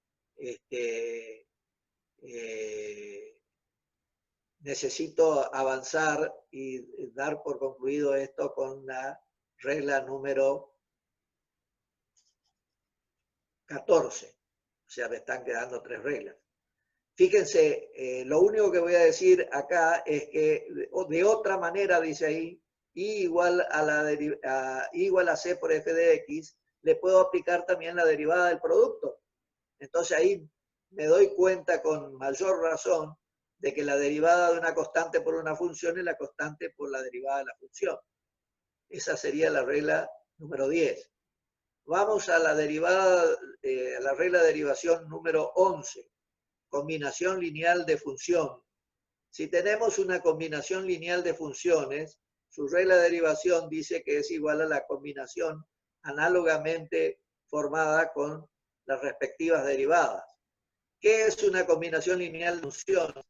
A: necesito avanzar y dar por concluido esto con la regla número 14. O sea, me están quedando 3 reglas. Fíjense, lo único que voy a decir acá es que de otra manera, dice ahí, i igual a c por f de x, le puedo aplicar también la derivada del producto. Entonces ahí me doy cuenta con mayor razón de que la derivada de una constante por una función es la constante por la derivada de la función. Esa sería la regla número 10. Vamos a la derivada, la regla de derivación número 11. Combinación lineal de función. Si tenemos una combinación lineal de funciones, su regla de derivación dice que es igual a la combinación análogamente formada con las respectivas derivadas. ¿Qué es una combinación lineal de funciones?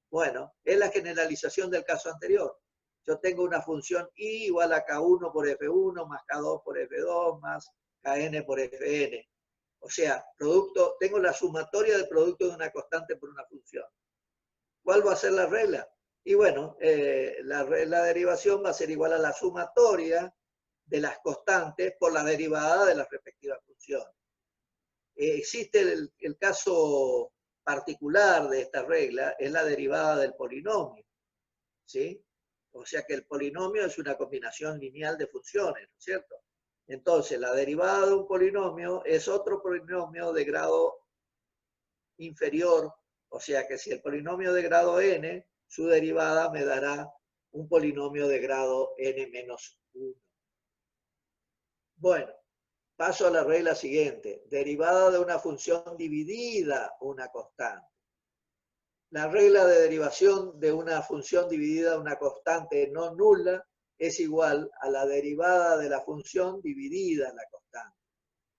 A: Bueno, es la generalización del caso anterior. Yo tengo una función i igual a k1 por f1 más k2 por f2 más kn por fn. O sea, tengo la sumatoria del producto de una constante por una función. ¿Cuál va a ser la regla? Y bueno, la derivación va a ser igual a la sumatoria de las constantes por la derivada de las respectivas funciones. Existe el caso particular de esta regla, es la derivada del polinomio. ¿Sí? O sea que el polinomio es una combinación lineal de funciones, ¿no es cierto? Entonces, la derivada de un polinomio es otro polinomio de grado inferior, o sea que si el polinomio de grado n, su derivada me dará un polinomio de grado n-1. Bueno, paso a la regla siguiente. Derivada de una función dividida una constante. La regla de derivación de una función dividida una constante no nula es igual a la derivada de la función dividida la constante.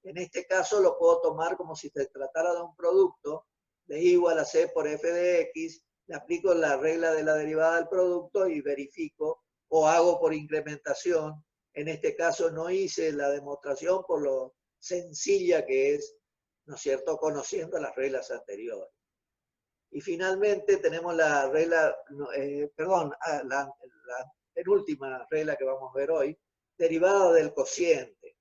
A: En este caso lo puedo tomar como si se tratara de un producto de i igual a c por f de x, le aplico la regla de la derivada del producto y verifico o hago por incrementación. En este caso no hice la demostración por lo sencilla que es, ¿no es cierto?, conociendo las reglas anteriores. Y finalmente tenemos la regla, la penúltima regla que vamos a ver hoy, derivada del cociente.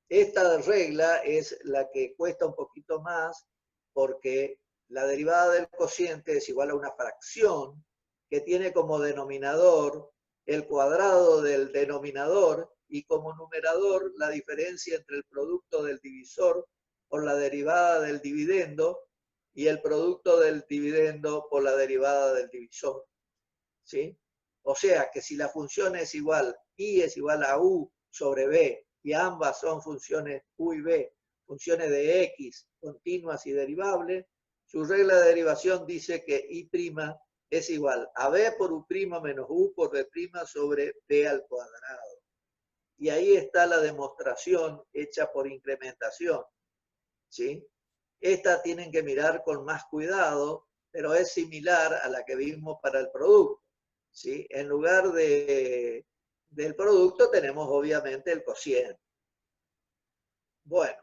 A: Esta regla es la que cuesta un poquito más porque la derivada del cociente es igual a una fracción que tiene como denominador el cuadrado del denominador y como numerador la diferencia entre el producto del divisor por la derivada del dividendo y el producto del dividendo por la derivada del divisor. ¿Sí? O sea que si la función es igual, I es igual a U sobre B, y ambas son funciones U y B, funciones de X continuas y derivables, su regla de derivación dice que I' es igual a B por U' menos U por B' sobre B al cuadrado. Y ahí está la demostración hecha por incrementación. ¿Sí? Esta tienen que mirar con más cuidado, pero es similar a la que vimos para el producto. ¿Sí? En lugar del producto tenemos obviamente el cociente. Bueno,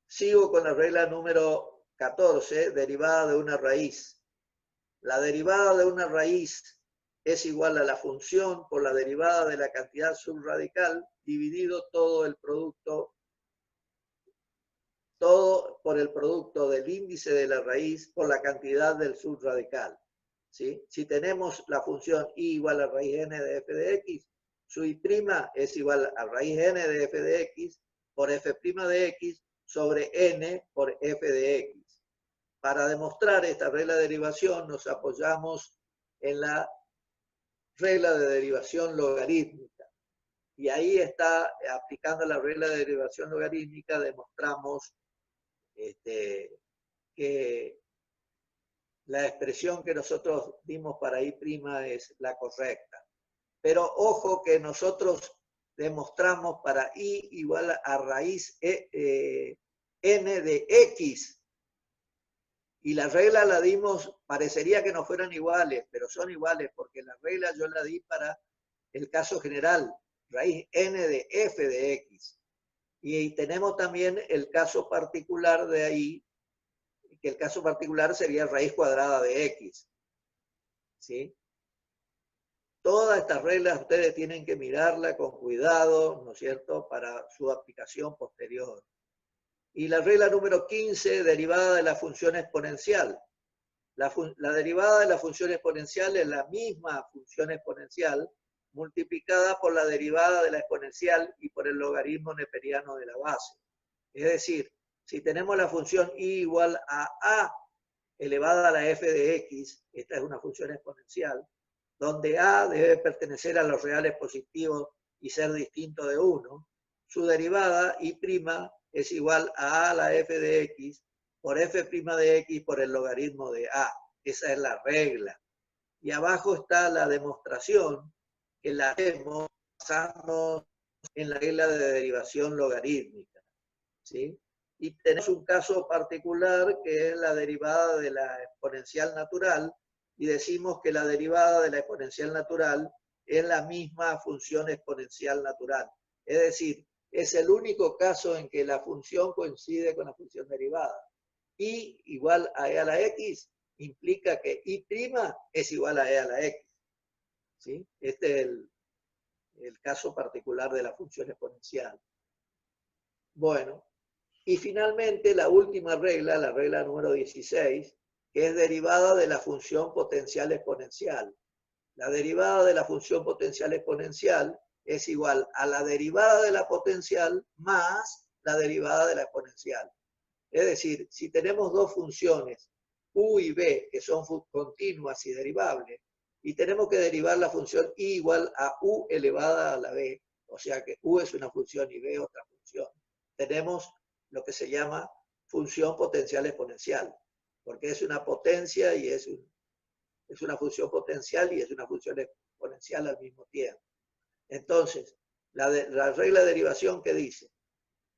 A: sigo con la regla número 14, derivada de una raíz. La derivada de una raíz es igual a la función por la derivada de la cantidad subradical dividido todo por el producto del índice de la raíz por la cantidad del subradical. ¿Sí? Si tenemos la función I igual a raíz n de f de x, su I' es igual a raíz n de f de x por f' de x sobre n por f de x. Para demostrar esta regla de derivación nos apoyamos en la regla de derivación logarítmica. Y ahí está, aplicando la regla de derivación logarítmica, demostramos que la expresión que nosotros dimos para I' es la correcta. Pero ojo que nosotros demostramos para I igual a raíz n de x. Y la regla la dimos, parecería que no fueran iguales, pero son iguales porque la regla yo la di para el caso general, raíz n de f de x. Y tenemos también el caso particular de ahí, que el caso particular sería raíz cuadrada de x. ¿Sí? Todas estas reglas ustedes tienen que mirarla con cuidado, ¿no es cierto?, para su aplicación posterior. Y la regla número 15, derivada de la función exponencial. La derivada de la función exponencial es la misma función exponencial multiplicada por la derivada de la exponencial y por el logaritmo neperiano de la base. Es decir, si tenemos la función I igual a elevada a la f de x, esta es una función exponencial, donde a debe pertenecer a los reales positivos y ser distinto de 1, su derivada I' es igual a la f de x por f' de x por el logaritmo de a. Esa es la regla. Y abajo está la demostración que la hacemos basándonos en la regla de derivación logarítmica. ¿Sí? Y tenemos un caso particular que es la derivada de la exponencial natural y decimos que la derivada de la exponencial natural es la misma función exponencial natural. Es decir, es el único caso en que la función coincide con la función derivada. I igual a e a la x implica que I' es igual a e a la x. ¿Sí? Este es el caso particular de la función exponencial. Bueno, y finalmente la última regla, la regla número 16, que es derivada de la función potencial exponencial. La derivada de la función potencial exponencial es igual a la derivada de la potencial más la derivada de la exponencial. Es decir, si tenemos dos funciones, u y b, que son continuas y derivables, y tenemos que derivar la función i igual a u elevada a la b, o sea que u es una función y b otra función, tenemos lo que se llama función potencial exponencial, porque es una potencia y es una función potencial y es una función exponencial al mismo tiempo. Entonces, la regla de derivación que dice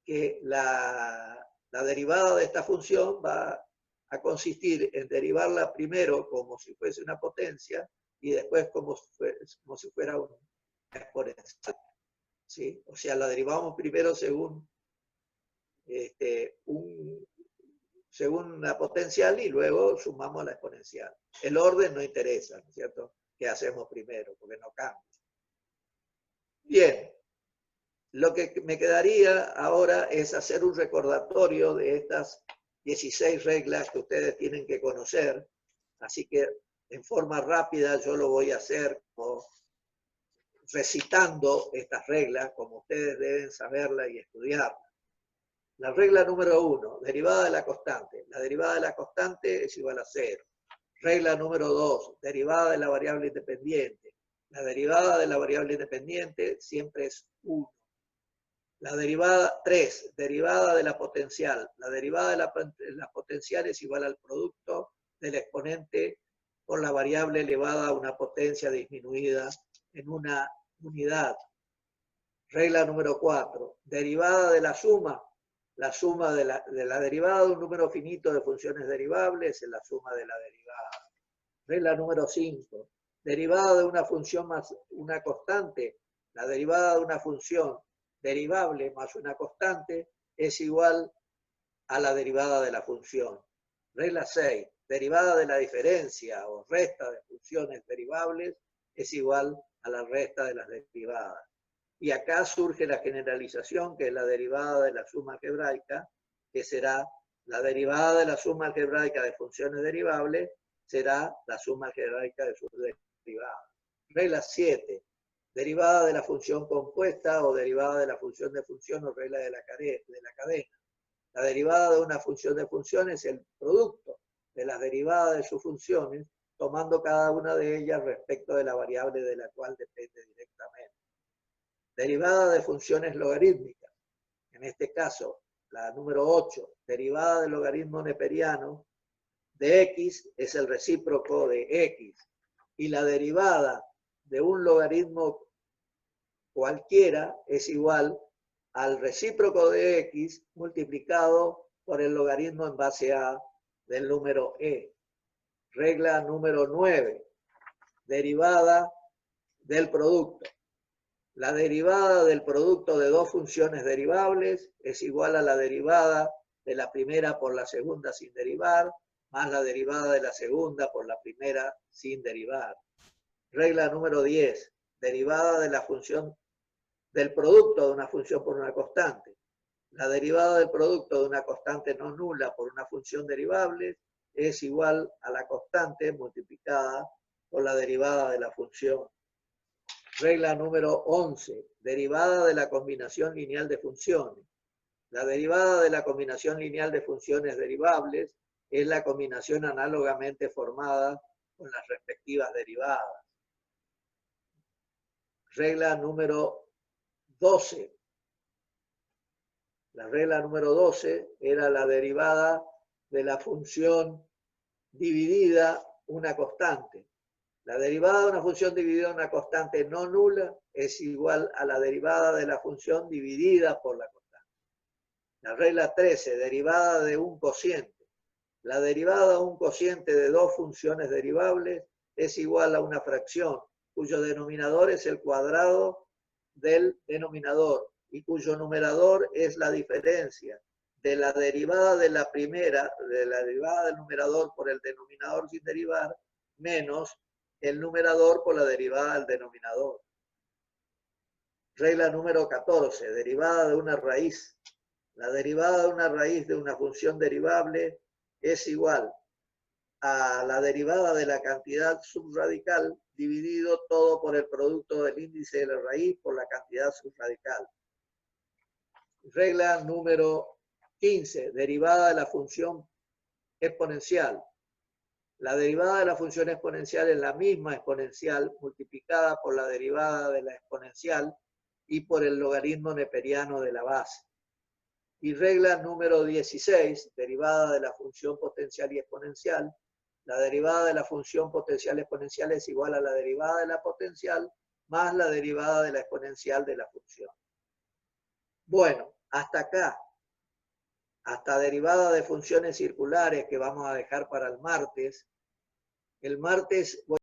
A: que la derivada de esta función va a consistir en derivarla primero como si fuese una potencia y después como si fuera una exponencial. ¿Sí? O sea, la derivamos primero según según la potencial y luego sumamos la exponencial. El orden no interesa, ¿no es cierto? ¿Qué hacemos primero? Porque no cambia. Bien, lo que me quedaría ahora es hacer un recordatorio de estas 16 reglas que ustedes tienen que conocer, así que en forma rápida yo lo voy a hacer como recitando estas reglas, como ustedes deben saberlas y estudiarlas. La regla número 1, derivada de la constante. La derivada de la constante es igual a 0. Regla número 2, derivada de la variable independiente. La derivada de la variable independiente siempre es 1. La derivada 3, derivada de la potencial. La derivada de la potencial es igual al producto del exponente por la variable elevada a una potencia disminuida en una unidad. Regla número 4, derivada de la suma. La suma de la derivada de un número finito de funciones derivables es la suma de la derivada. Regla número 5, derivada de una función más una constante. La derivada de una función derivable más una constante es igual a la derivada de la función. Regla 6, derivada de la diferencia o resta de funciones derivables es igual a la resta de las derivadas. Y acá surge la generalización, que es la derivada de la suma algebraica, que será la derivada de la suma algebraica de funciones derivables, será la suma algebraica de sus derivadas. Regla 7, derivada de la función compuesta o derivada de la función de función o regla de la cadena. La derivada de una función de funciones es el producto de las derivadas de sus funciones, tomando cada una de ellas respecto de la variable de la cual depende directamente. Derivada de funciones logarítmicas. En este caso, la número 8, derivada del logaritmo neperiano de x es el recíproco de x. Y la derivada de un logaritmo cualquiera es igual al recíproco de x multiplicado por el logaritmo en base a del número e. Regla número 9, derivada del producto. La derivada del producto de dos funciones derivables es igual a la derivada de la primera por la segunda sin derivar, más la derivada de la segunda por la primera sin derivar. Regla número 10. Derivada de la función del producto de una función por una constante. La derivada del producto de una constante no nula por una función derivable es igual a la constante multiplicada por la derivada de la función. Regla número 11. Derivada de la combinación lineal de funciones. La derivada de la combinación lineal de funciones derivables es la combinación análogamente formada con las respectivas derivadas. Regla número 12. La regla número 12 era la derivada de la función dividida una constante. La derivada de una función dividida en una constante no nula es igual a la derivada de la función dividida por la constante. La regla 13, derivada de un cociente. La derivada de un cociente de dos funciones derivables es igual a una fracción cuyo denominador es el cuadrado del denominador y cuyo numerador es la diferencia de la derivada de la primera, de la derivada del numerador por el denominador sin derivar, menos el numerador por la derivada del denominador. Regla número 14, derivada de una raíz. La derivada de una raíz de una función derivable es igual a la derivada de la cantidad subradical dividido todo por el producto del índice de la raíz por la cantidad subradical. Regla número 15, derivada de la función exponencial. La derivada de la función exponencial es la misma exponencial multiplicada por la derivada de la exponencial y por el logaritmo neperiano de la base. Y regla número 16, derivada de la función potencial y exponencial. La derivada de la función potencial exponencial es igual a la derivada de la potencial más la derivada de la exponencial de la función. Bueno, hasta acá. Hasta derivada de funciones circulares que vamos a dejar para el martes. El martes voy